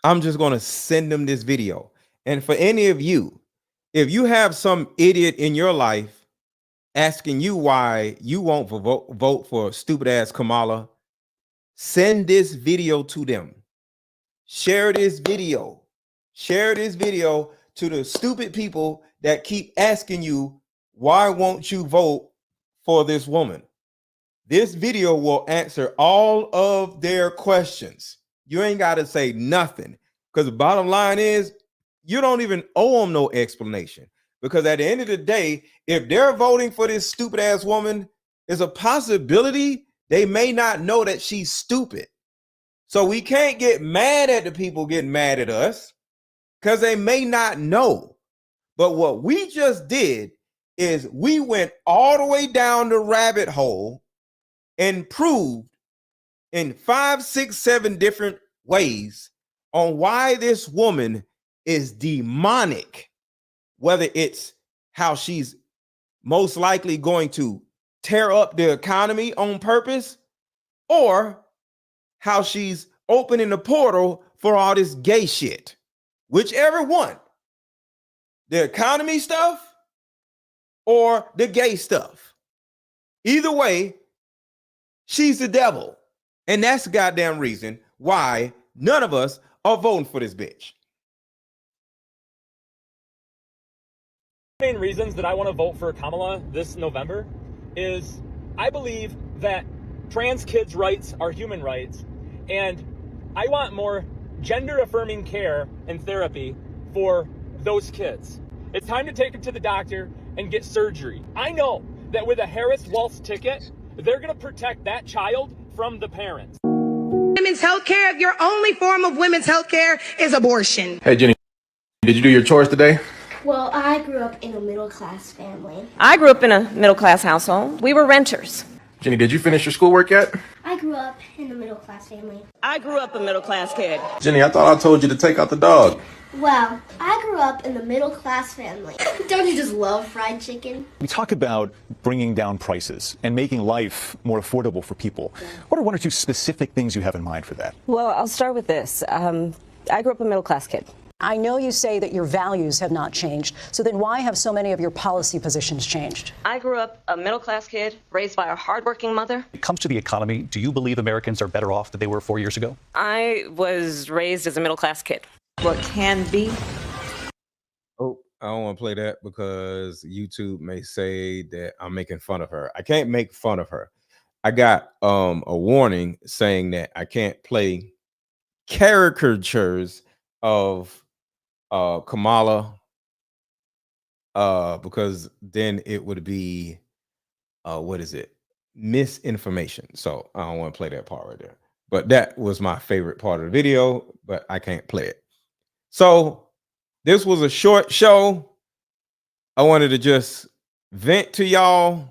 I'm just going to send them this video. And for any of you, if you have some idiot in your life asking you why you won't vote for stupid ass Kamala, send this video to them. Share this video. Share this video to the stupid people that keep asking you, why won't you vote for this woman? This video will answer all of their questions. You ain't got to say nothing because the bottom line is you don't even owe them no explanation. Because at the end of the day, if they're voting for this stupid ass woman, there's a possibility they may not know that she's stupid. So we can't get mad at the people getting mad at us because they may not know. But what we just did is we went all the way down the rabbit hole and proved in 5, 6, 7 different ways on why this woman is demonic. Whether it's how she's most likely going to tear up the economy on purpose, or how she's opening the portal for all this gay shit. Whichever one, the economy stuff or the gay stuff. Either way, she's the devil. And that's the goddamn reason why none of us are voting for this bitch. Main reasons that I want to vote for Kamala this November is I believe that trans kids' rights are human rights, and I want more gender-affirming care and therapy for those kids. It's time to take them to the doctor and get surgery. I know that with a Harris Waltz ticket, they're going to protect that child from the parents. Women's health care, if your only form of women's health care is abortion. Hey, Jenny, did you do your chores today? Well, I grew up in a middle-class family. I grew up in a middle-class household. We were renters. Jenny, did you finish your schoolwork yet? I grew up in a middle-class family. I grew up a middle-class kid. Jenny, I thought I told you to take out the dog. Well, I grew up in a middle-class family. Don't you just love fried chicken? We talk about bringing down prices and making life more affordable for people. What are one or two specific things you have in mind for that? Well, I'll start with this. I grew up a middle-class kid. I know you say that your values have not changed, so then why have so many of your policy positions changed? I grew up a middle-class kid raised by a hardworking mother. When it comes to the economy, do you believe Americans are better off than they were 4 years ago? I was raised as a middle-class kid. What can be? Oh, I don't want to play that because YouTube may say that I'm making fun of her. I can't make fun of her. I got a warning saying that I can't play caricatures of Kamala because then it would be what is it? Misinformation. So I don't want to play that part right there. But that was my favorite part of the video, but I can't play it. So this was a short show. I wanted to just vent to y'all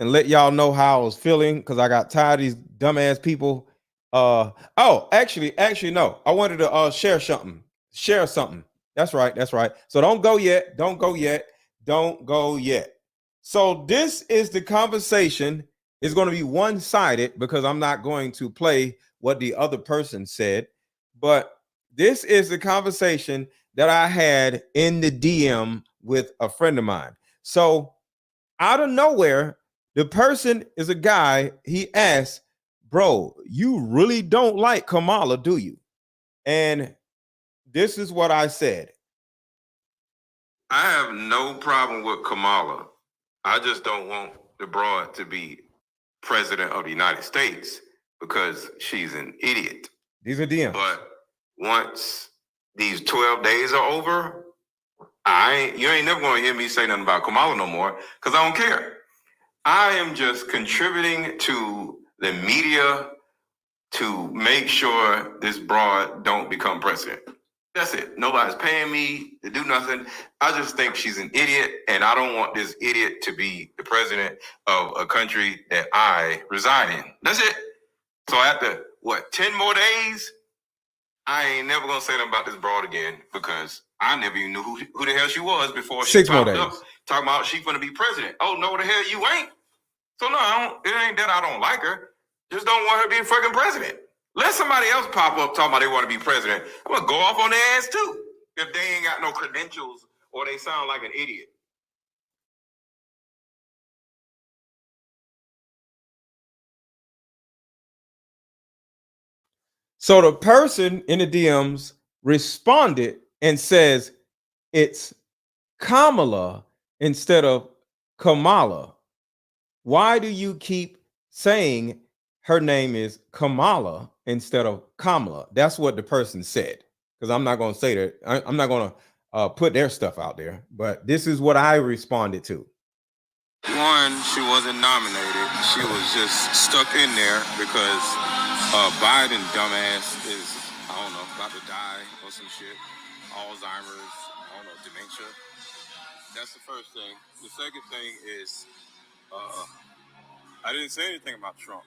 and let y'all know how I was feeling because I got tired of these dumbass people. Actually, no. I wanted to share something. That's right. So don't go yet. So this is the conversation. It's going to be one-sided because I'm not going to play what the other person said, but this is the conversation that I had in the DM with a friend of mine. So out of nowhere, the person is a guy. He asked, bro, you really don't like Kamala, do you? And this is what I said. I have no problem with Kamala. I just don't want the broad to be president of the United States because she's an idiot. These are DMs. But once these 12 days are over, you ain't never going to hear me say nothing about Kamala no more because I don't care. I am just contributing to the media to make sure this broad don't become president. That's it. Nobody's paying me to do nothing. I just think she's an idiot, and I don't want this idiot to be the president of a country that I reside in. That's it. So after, 10 more days, I ain't never going to say nothing about this broad again because I never even knew who the hell she was before she 6 more days. up talking about she's going to be president. Oh, no, the hell you ain't. So no, it ain't that I don't like her. Just don't want her to be fucking president. Let somebody else pop up talking about they want to be president. I'm going to go off on their ass too if they ain't got no credentials or they sound like an idiot. So the person in the DMs responded and says it's Kamala instead of Kamala. Why do you keep saying her name is Kamala instead of Kamala? That's what the person said. Because I'm not going to say that. I'm not going to put their stuff out there. But this is what I responded to. One, she wasn't nominated. She was just stuck in there because Biden, dumbass, is, I don't know, about to die or some shit. Alzheimer's, I don't know, dementia. That's the first thing. The second thing is, I didn't say anything about Trump.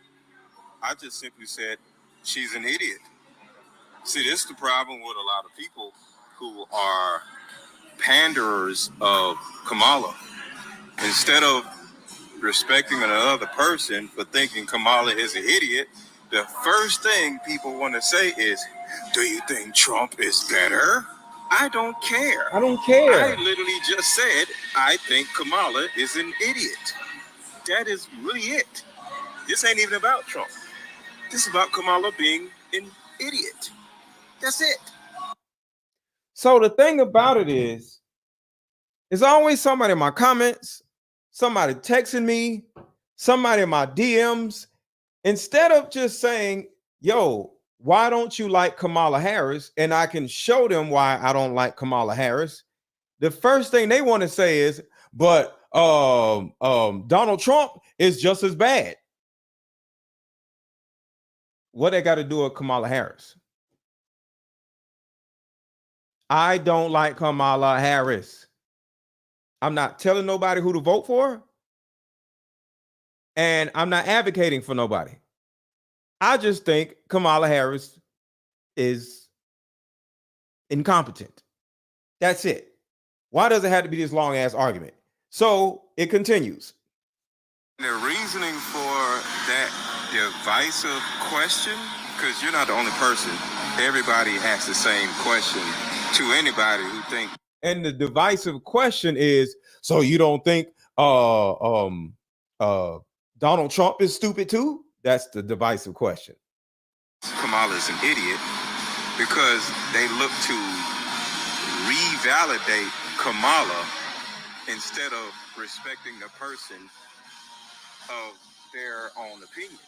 I just simply said she's an idiot. See, this is the problem with a lot of people who are panderers of Kamala. Instead of respecting another person for thinking Kamala is an idiot, the first thing people want to say is, do you think Trump is better? I don't care. I don't care. I literally just said, I think Kamala is an idiot. That is really it. This ain't even about Trump. This is about Kamala being an idiot. That's it. So the thing about it is, there's always somebody in my comments, somebody texting me, somebody in my DMs. Instead of just saying, yo, why don't you like Kamala Harris? And I can show them why I don't like Kamala Harris. the first thing they want to say is, but Donald Trump is just as bad. What they got to do with Kamala Harris? I don't like Kamala Harris. I'm not telling nobody who to vote for. And I'm not advocating for nobody. I just think Kamala Harris is incompetent. That's it. Why does it have to be this long ass argument? So it continues. The reasoning for that divisive question, because you're not the only person. Everybody asks the same question to anybody who thinks. And the divisive question is, so you don't think Donald Trump is stupid too? That's the divisive question. Kamala is an idiot because they look to revalidate Kamala instead of respecting the person of their own opinion.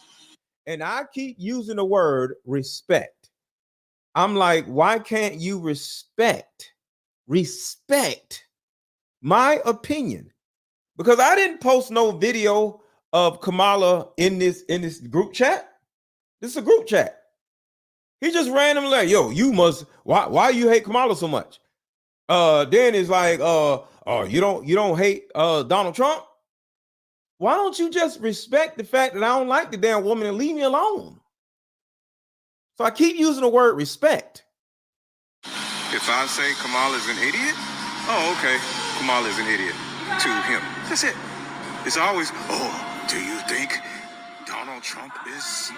And I keep using the word respect. I'm like, why can't you respect my opinion? Because I didn't post no video of Kamala in this group chat. This is a group chat. He just randomly like, yo, you must, why you hate Kamala so much? Then it's like, you don't hate Donald Trump? Why don't you just respect the fact that I don't like the damn woman and leave me alone? So I keep using the word respect. If I say Kamala is an idiot, oh, okay, Kamala is an idiot to him. That's it. It's always, oh, do you think Donald Trump is...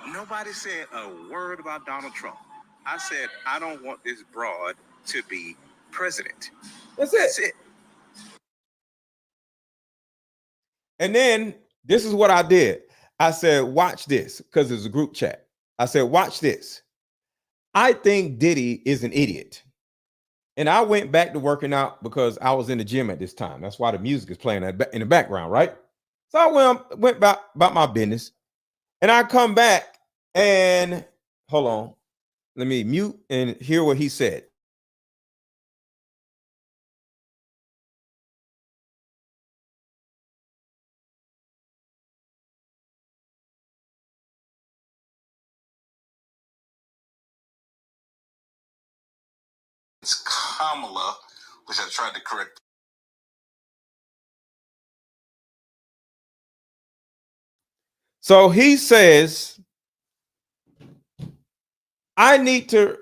Nobody said a word about Donald Trump. I said, I don't want this broad to be president. That's it. That's it. And then this is what I did. I said, watch this, because it's a group chat. I said, watch this. I think Diddy is an idiot. And I went back to working out because I was in the gym at this time. That's why the music is playing in the background, right? So I went about my business. And I come back and, hold on, let me mute and hear what he said. It's Kamala, which I tried to correct. So he says, I need to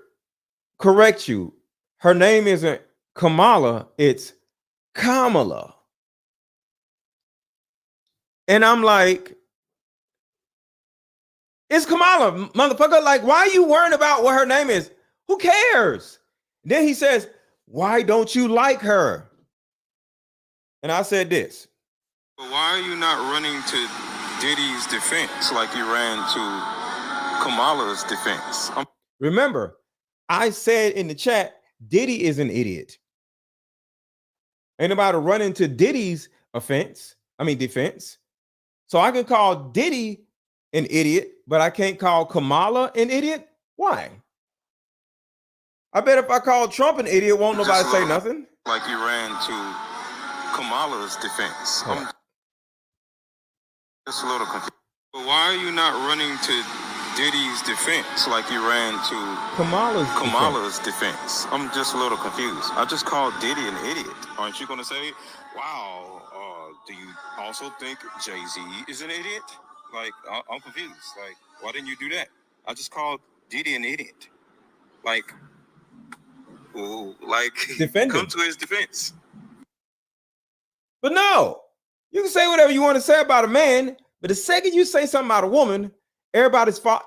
correct you. Her name isn't Kamala, it's Kamala. And I'm like, it's Kamala, motherfucker. Like, why are you worrying about what her name is? Who cares? Then he says, why don't you like her? And I said this. Why are you not running to Diddy's defense like you ran to Kamala's defense? Remember, I said in the chat, Diddy is an idiot. Ain't nobody running to Diddy's defense. So I can call Diddy an idiot, but I can't call Kamala an idiot. Why? I bet if I call Trump an idiot, won't nobody say nothing. Like you ran to Kamala's defense. I'm just a little confused. But why are you not running to Diddy's defense like you ran to Kamala's defense? I'm just a little confused. I just called Diddy an idiot. Aren't you going to say, wow, do you also think Jay-Z is an idiot? Like, I'm confused. Like, why didn't you do that? I just called Diddy an idiot. Like, come to his defense. But no, you can say whatever you want to say about a man, but the second you say something about a woman, everybody falls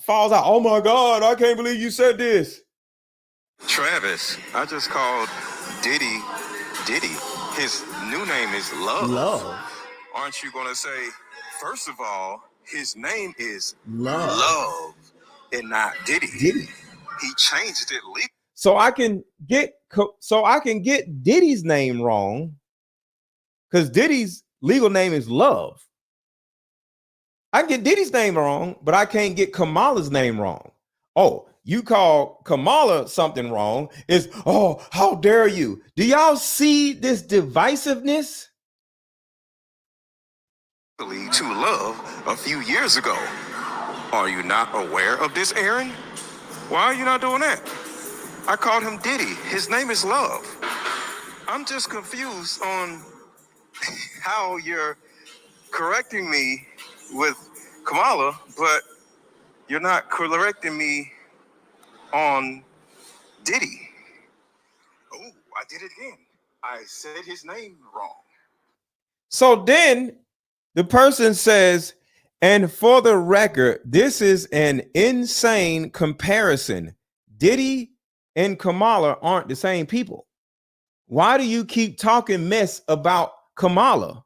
out. Oh my God, I can't believe you said this. Travis, I just called Diddy. His new name is Love. Aren't you going to say, first of all, his name is Love and not Diddy. He changed it legally. So I can get Diddy's name wrong because Diddy's legal name is Love. I can get Diddy's name wrong, but I can't get Kamala's name wrong. Oh, you call Kamala something wrong is, oh, how dare you? Do y'all see this divisiveness? To love a few years ago. Are you not aware of this, Aaron? Why are you not doing that? I called him Diddy. His name is Love. I'm just confused on how you're correcting me with Kamala, but you're not correcting me on Diddy. Oh, I did it again. I said his name wrong. So then the person says, and for the record, this is an insane comparison. Diddy and Kamala aren't the same people. Why do you keep talking mess about Kamala?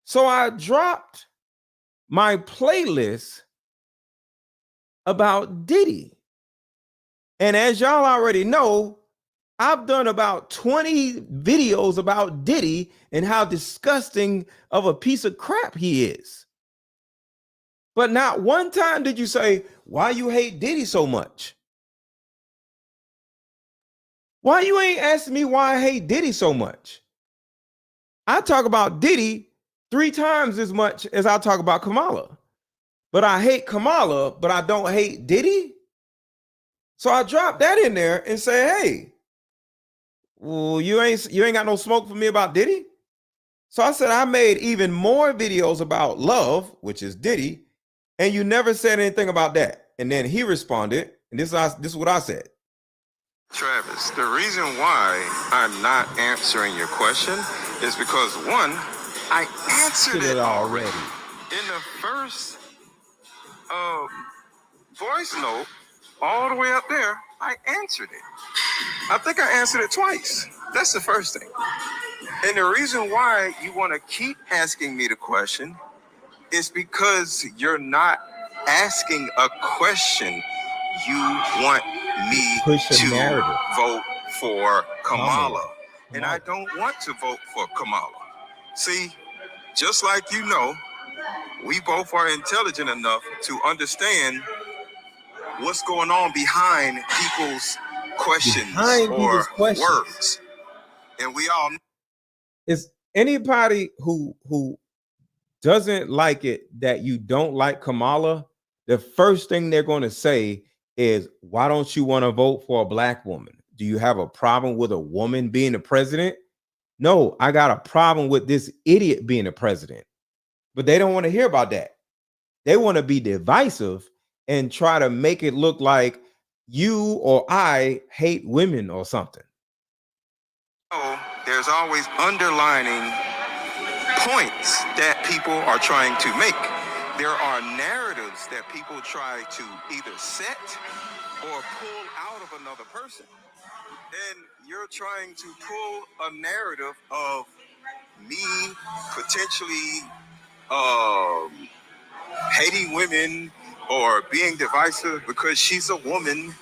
So I dropped my playlist about Diddy. And as y'all already know, I've done about 20 videos about Diddy and how disgusting of a piece of crap he is. But not one time did you say, why you hate Diddy so much? Why you ain't asking me why I hate Diddy so much? I talk about Diddy 3 times as much as I talk about Kamala. But I hate Kamala, but I don't hate Diddy? So I dropped that in there and say, hey, well, you ain't got no smoke for me about Diddy? So I said I made even more videos about Love, which is Diddy, and you never said anything about that. And then he responded, and this is what I said. Travis, the reason why I'm not answering your question is because, one, I answered it already. In the first voice note, all the way up there, I answered it. I think I answered it twice. That's the first thing. And the reason why you want to keep asking me the question is because you're not asking a question. You want me to vote for Kamala. And I don't want to vote for Kamala. See, just like you know, we both are intelligent enough to understand what's going on behind people's questions or words. And we all know. Is anybody who doesn't like it that you don't like Kamala, the first thing they're going to say is, why don't you want to vote for a black woman? Do you have a problem with a woman being the president? No, I got a problem with this idiot being the president. But they don't want to hear about that. They want to be divisive and try to make it look like you or I hate women or something. So there's always underlining points that people are trying to make. There are narratives that people try to either set or pull out of another person. And you're trying to pull a narrative of me potentially hating women or being divisive because she's a woman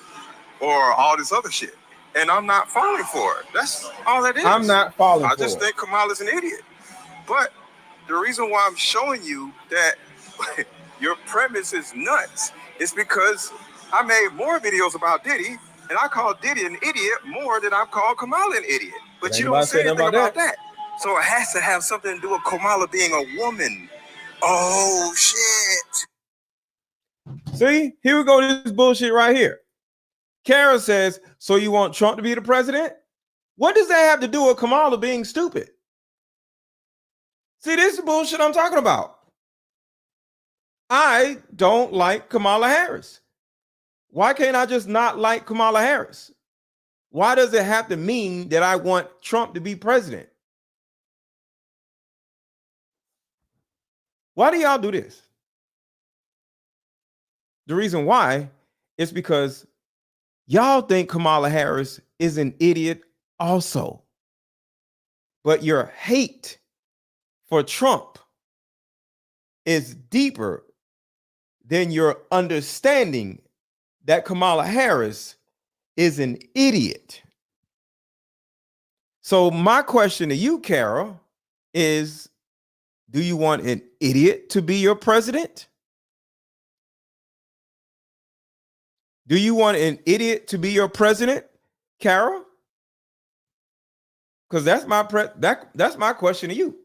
or all this other shit. And I'm not falling for it. That's all that is. I'm not falling for it. I just think Kamala's an idiot. But the reason why I'm showing you that your premise is nuts is because I made more videos about Diddy, and I called Diddy an idiot more than I've called Kamala an idiot. But you don't say anything about that. So it has to have something to do with Kamala being a woman. Oh, shit. See, here we go to this bullshit right here. Kara says, so you want Trump to be the president? What does that have to do with Kamala being stupid? See, this is bullshit I'm talking about. I don't like Kamala Harris. Why can't I just not like Kamala Harris? Why does it have to mean that I want Trump to be president? Why do y'all do this? The reason why is because y'all think Kamala Harris is an idiot also. But your hate for Trump is deeper than your understanding that Kamala Harris is an idiot. So my question to you, Carol, is, do you want an idiot to be your president? Do you want an idiot to be your president, Kara? Because that's my question to you.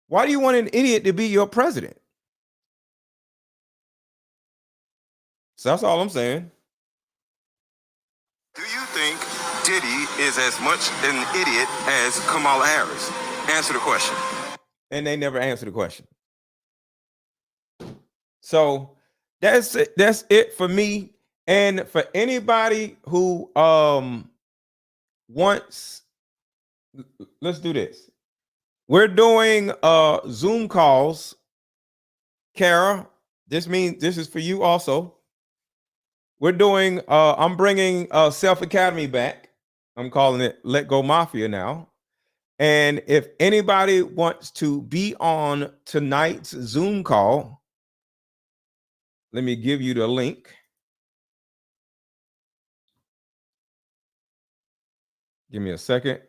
Why do you want an idiot to be your president? So that's all I'm saying. Do you think Diddy is as much an idiot as Kamala Harris? Answer the question. And they never answer the question. So that's it. That's it for me. And for anybody who wants, let's do this. We're doing Zoom calls. Kara, this is for you also. We're doing I'm bringing Self Academy back. I'm calling it Let Go Mafia now. And if anybody wants to be on tonight's Zoom call, let me give you the link. Give me a second.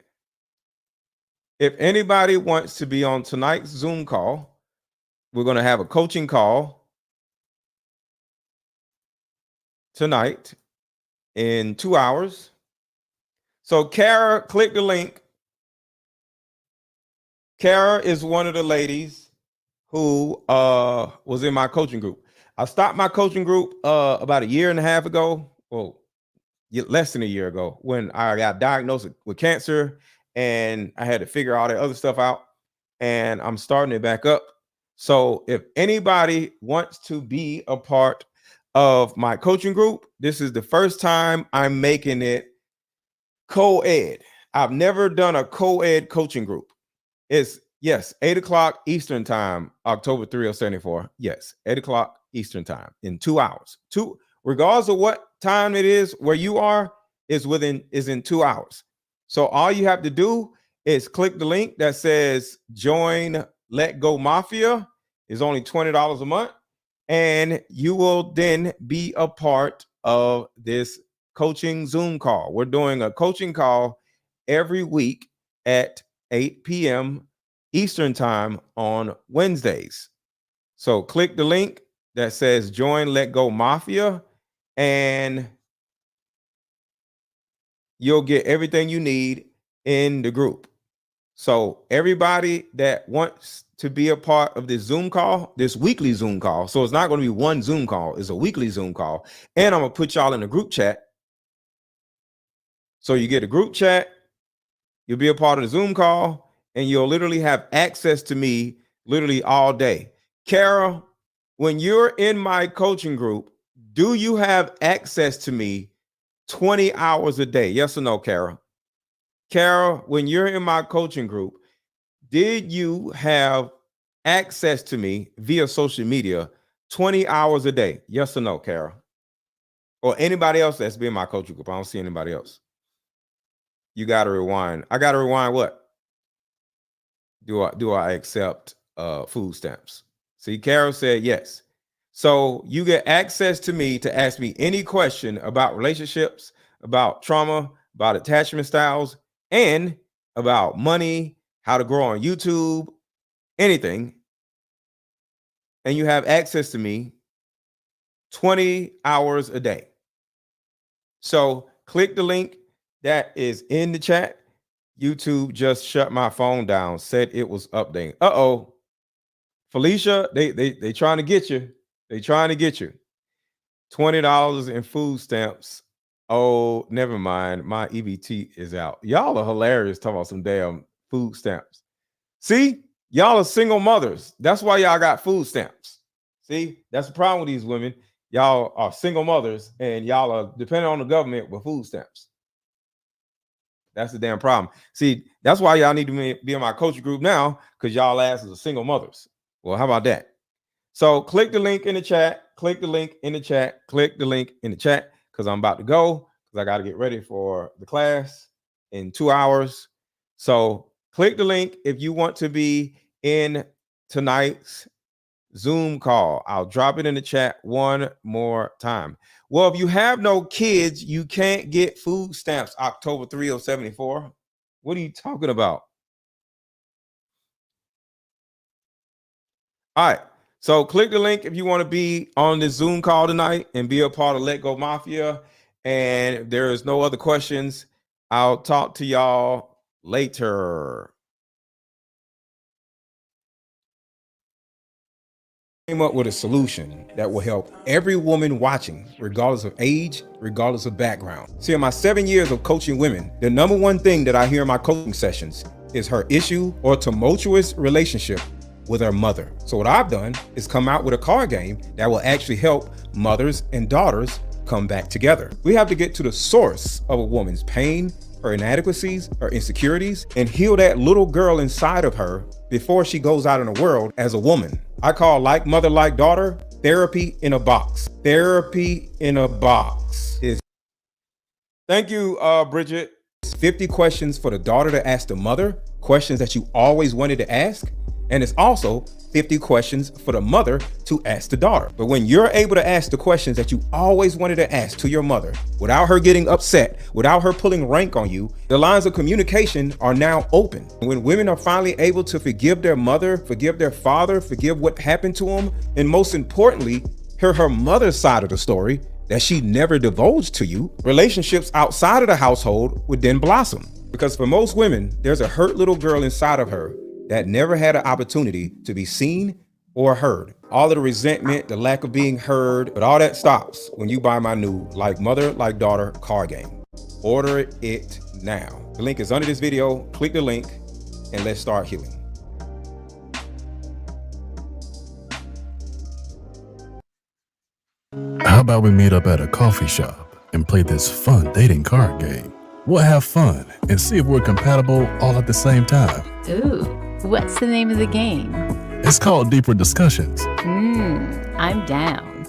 If anybody wants to be on tonight's Zoom call, we're going to have a coaching call tonight in 2 hours. So Kara, click the link. Kara is one of the ladies who was in my coaching group. I stopped my coaching group about a year and a half ago. Well, less than a year ago, when I got diagnosed with cancer and I had to figure all that other stuff out, and I'm starting it back up. So if anybody wants to be a part of my coaching group, this is the first time I'm making it co-ed. I've never done a co-ed coaching group. It's 8 o'clock Eastern time, October 3074. Yes, 8 o'clock Eastern time in 2 hours. Regardless of what time it is where you are, is in 2 hours. So all you have to do is click the link that says join Let Go Mafia. It's only $20 a month, and you will then be a part of this coaching Zoom call. We're doing a coaching call every week at 8 p.m. Eastern time on Wednesdays. So click the link that says join Let Go Mafia, and you'll get everything you need in the group. So everybody that wants to be a part of this Zoom call, this weekly Zoom call, so it's not going to be one Zoom call, it's a weekly Zoom call. And I'm going to put y'all in a group chat. So you get a group chat, you'll be a part of the Zoom call, and you'll literally have access to me literally all day. Kara, when you're in my coaching group, do you have access to me 20 hours a day? Yes or no, Kara? Kara, when you're in my coaching group, did you have access to me via social media 20 hours a day? Yes or no, Kara? Or anybody else that's been in my coaching group? I don't see anybody else. You got to rewind. I got to rewind what? Do I accept food stamps? See, Kara said yes. So you get access to me to ask me any question about relationships, about trauma, about attachment styles, and about money, how to grow on YouTube, anything. And you have access to me 20 hours a day. So click the link that is in the chat. YouTube just shut my phone down, said it was updating. Uh-oh. Felicia, they trying to get you. They trying to get you. $20 in food stamps. Oh, never mind. My EBT is out. Y'all are hilarious talking about some damn food stamps. See, y'all are single mothers. That's why y'all got food stamps. See, that's the problem with these women. Y'all are single mothers and y'all are dependent on the government with food stamps. That's the damn problem. See, that's why y'all need to be in my coaching group now, because y'all asses are single mothers. Well, how about that? So click the link in the chat. Click the link in the chat. Click the link in the chat, because I'm about to go, because I got to get ready for the class in 2 hours. So click the link if you want to be in tonight's Zoom call. I'll drop it in the chat one more time. Well, if you have no kids, you can't get food stamps October 3074. What are you talking about? All right. So click the link if you want to be on this Zoom call tonight and be a part of Let Go Mafia. And if there is no other questions, I'll talk to y'all later. Came up with a solution that will help every woman watching, regardless of age, regardless of background. See, in my 7 years of coaching women, the number one thing that I hear in my coaching sessions is her issue or tumultuous relationship with her mother. So what I've done is come out with a card game that will actually help mothers and daughters come back together. We have to get to the source of a woman's pain, her inadequacies, her insecurities, and heal that little girl inside of her before she goes out in the world as a woman. I call Like Mother, Like Daughter, therapy in a box. Therapy in a box. Thank you, Bridget. 50 questions for the daughter to ask the mother, questions that you always wanted to ask. And it's also 50 questions for the mother to ask the daughter. But when you're able to ask the questions that you always wanted to ask to your mother without her getting upset, without her pulling rank on you, the lines of communication are now open. When women are finally able to forgive their mother, forgive their father, forgive what happened to them, and most importantly, hear her mother's side of the story that she never divulged to you, relationships outside of the household would then blossom. Because for most women, there's a hurt little girl inside of her that never had an opportunity to be seen or heard. All of the resentment, the lack of being heard, but all that stops when you buy my new Like Mother, Like Daughter card game. Order it now. The link is under this video. Click the link and let's start healing. How about we meet up at a coffee shop and play this fun dating card game? We'll have fun and see if we're compatible all at the same time. Ooh, what's the name of the game? It's called Deeper Discussions. I'm down.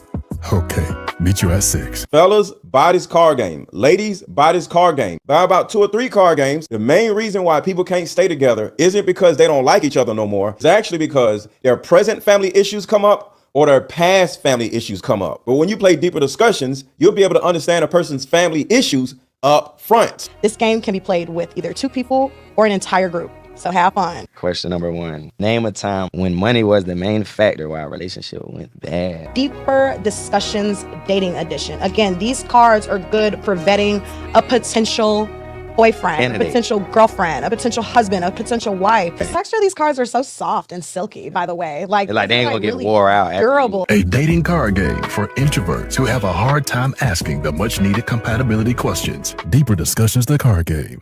Okay, meet you at 6. Fellas, buy this card game. Ladies, buy this card game. Buy about 2 or 3 card games. The main reason why people can't stay together isn't because they don't like each other no more. It's actually because their present family issues come up or their past family issues come up. But when you play Deeper Discussions, you'll be able to understand a person's family issues up front. This game can be played with either 2 people or an entire group. So have fun. Question number 1. Name a time when money was the main factor why a relationship went bad. Deeper Discussions Dating Edition. Again, these cards are good for vetting a potential boyfriend, a potential girlfriend, a potential husband, a potential wife. The texture of these cards are so soft and silky, by the way. Like they ain't gonna get really wore out. Durable. A dating card game for introverts who have a hard time asking the much needed compatibility questions. Deeper Discussions, the card game.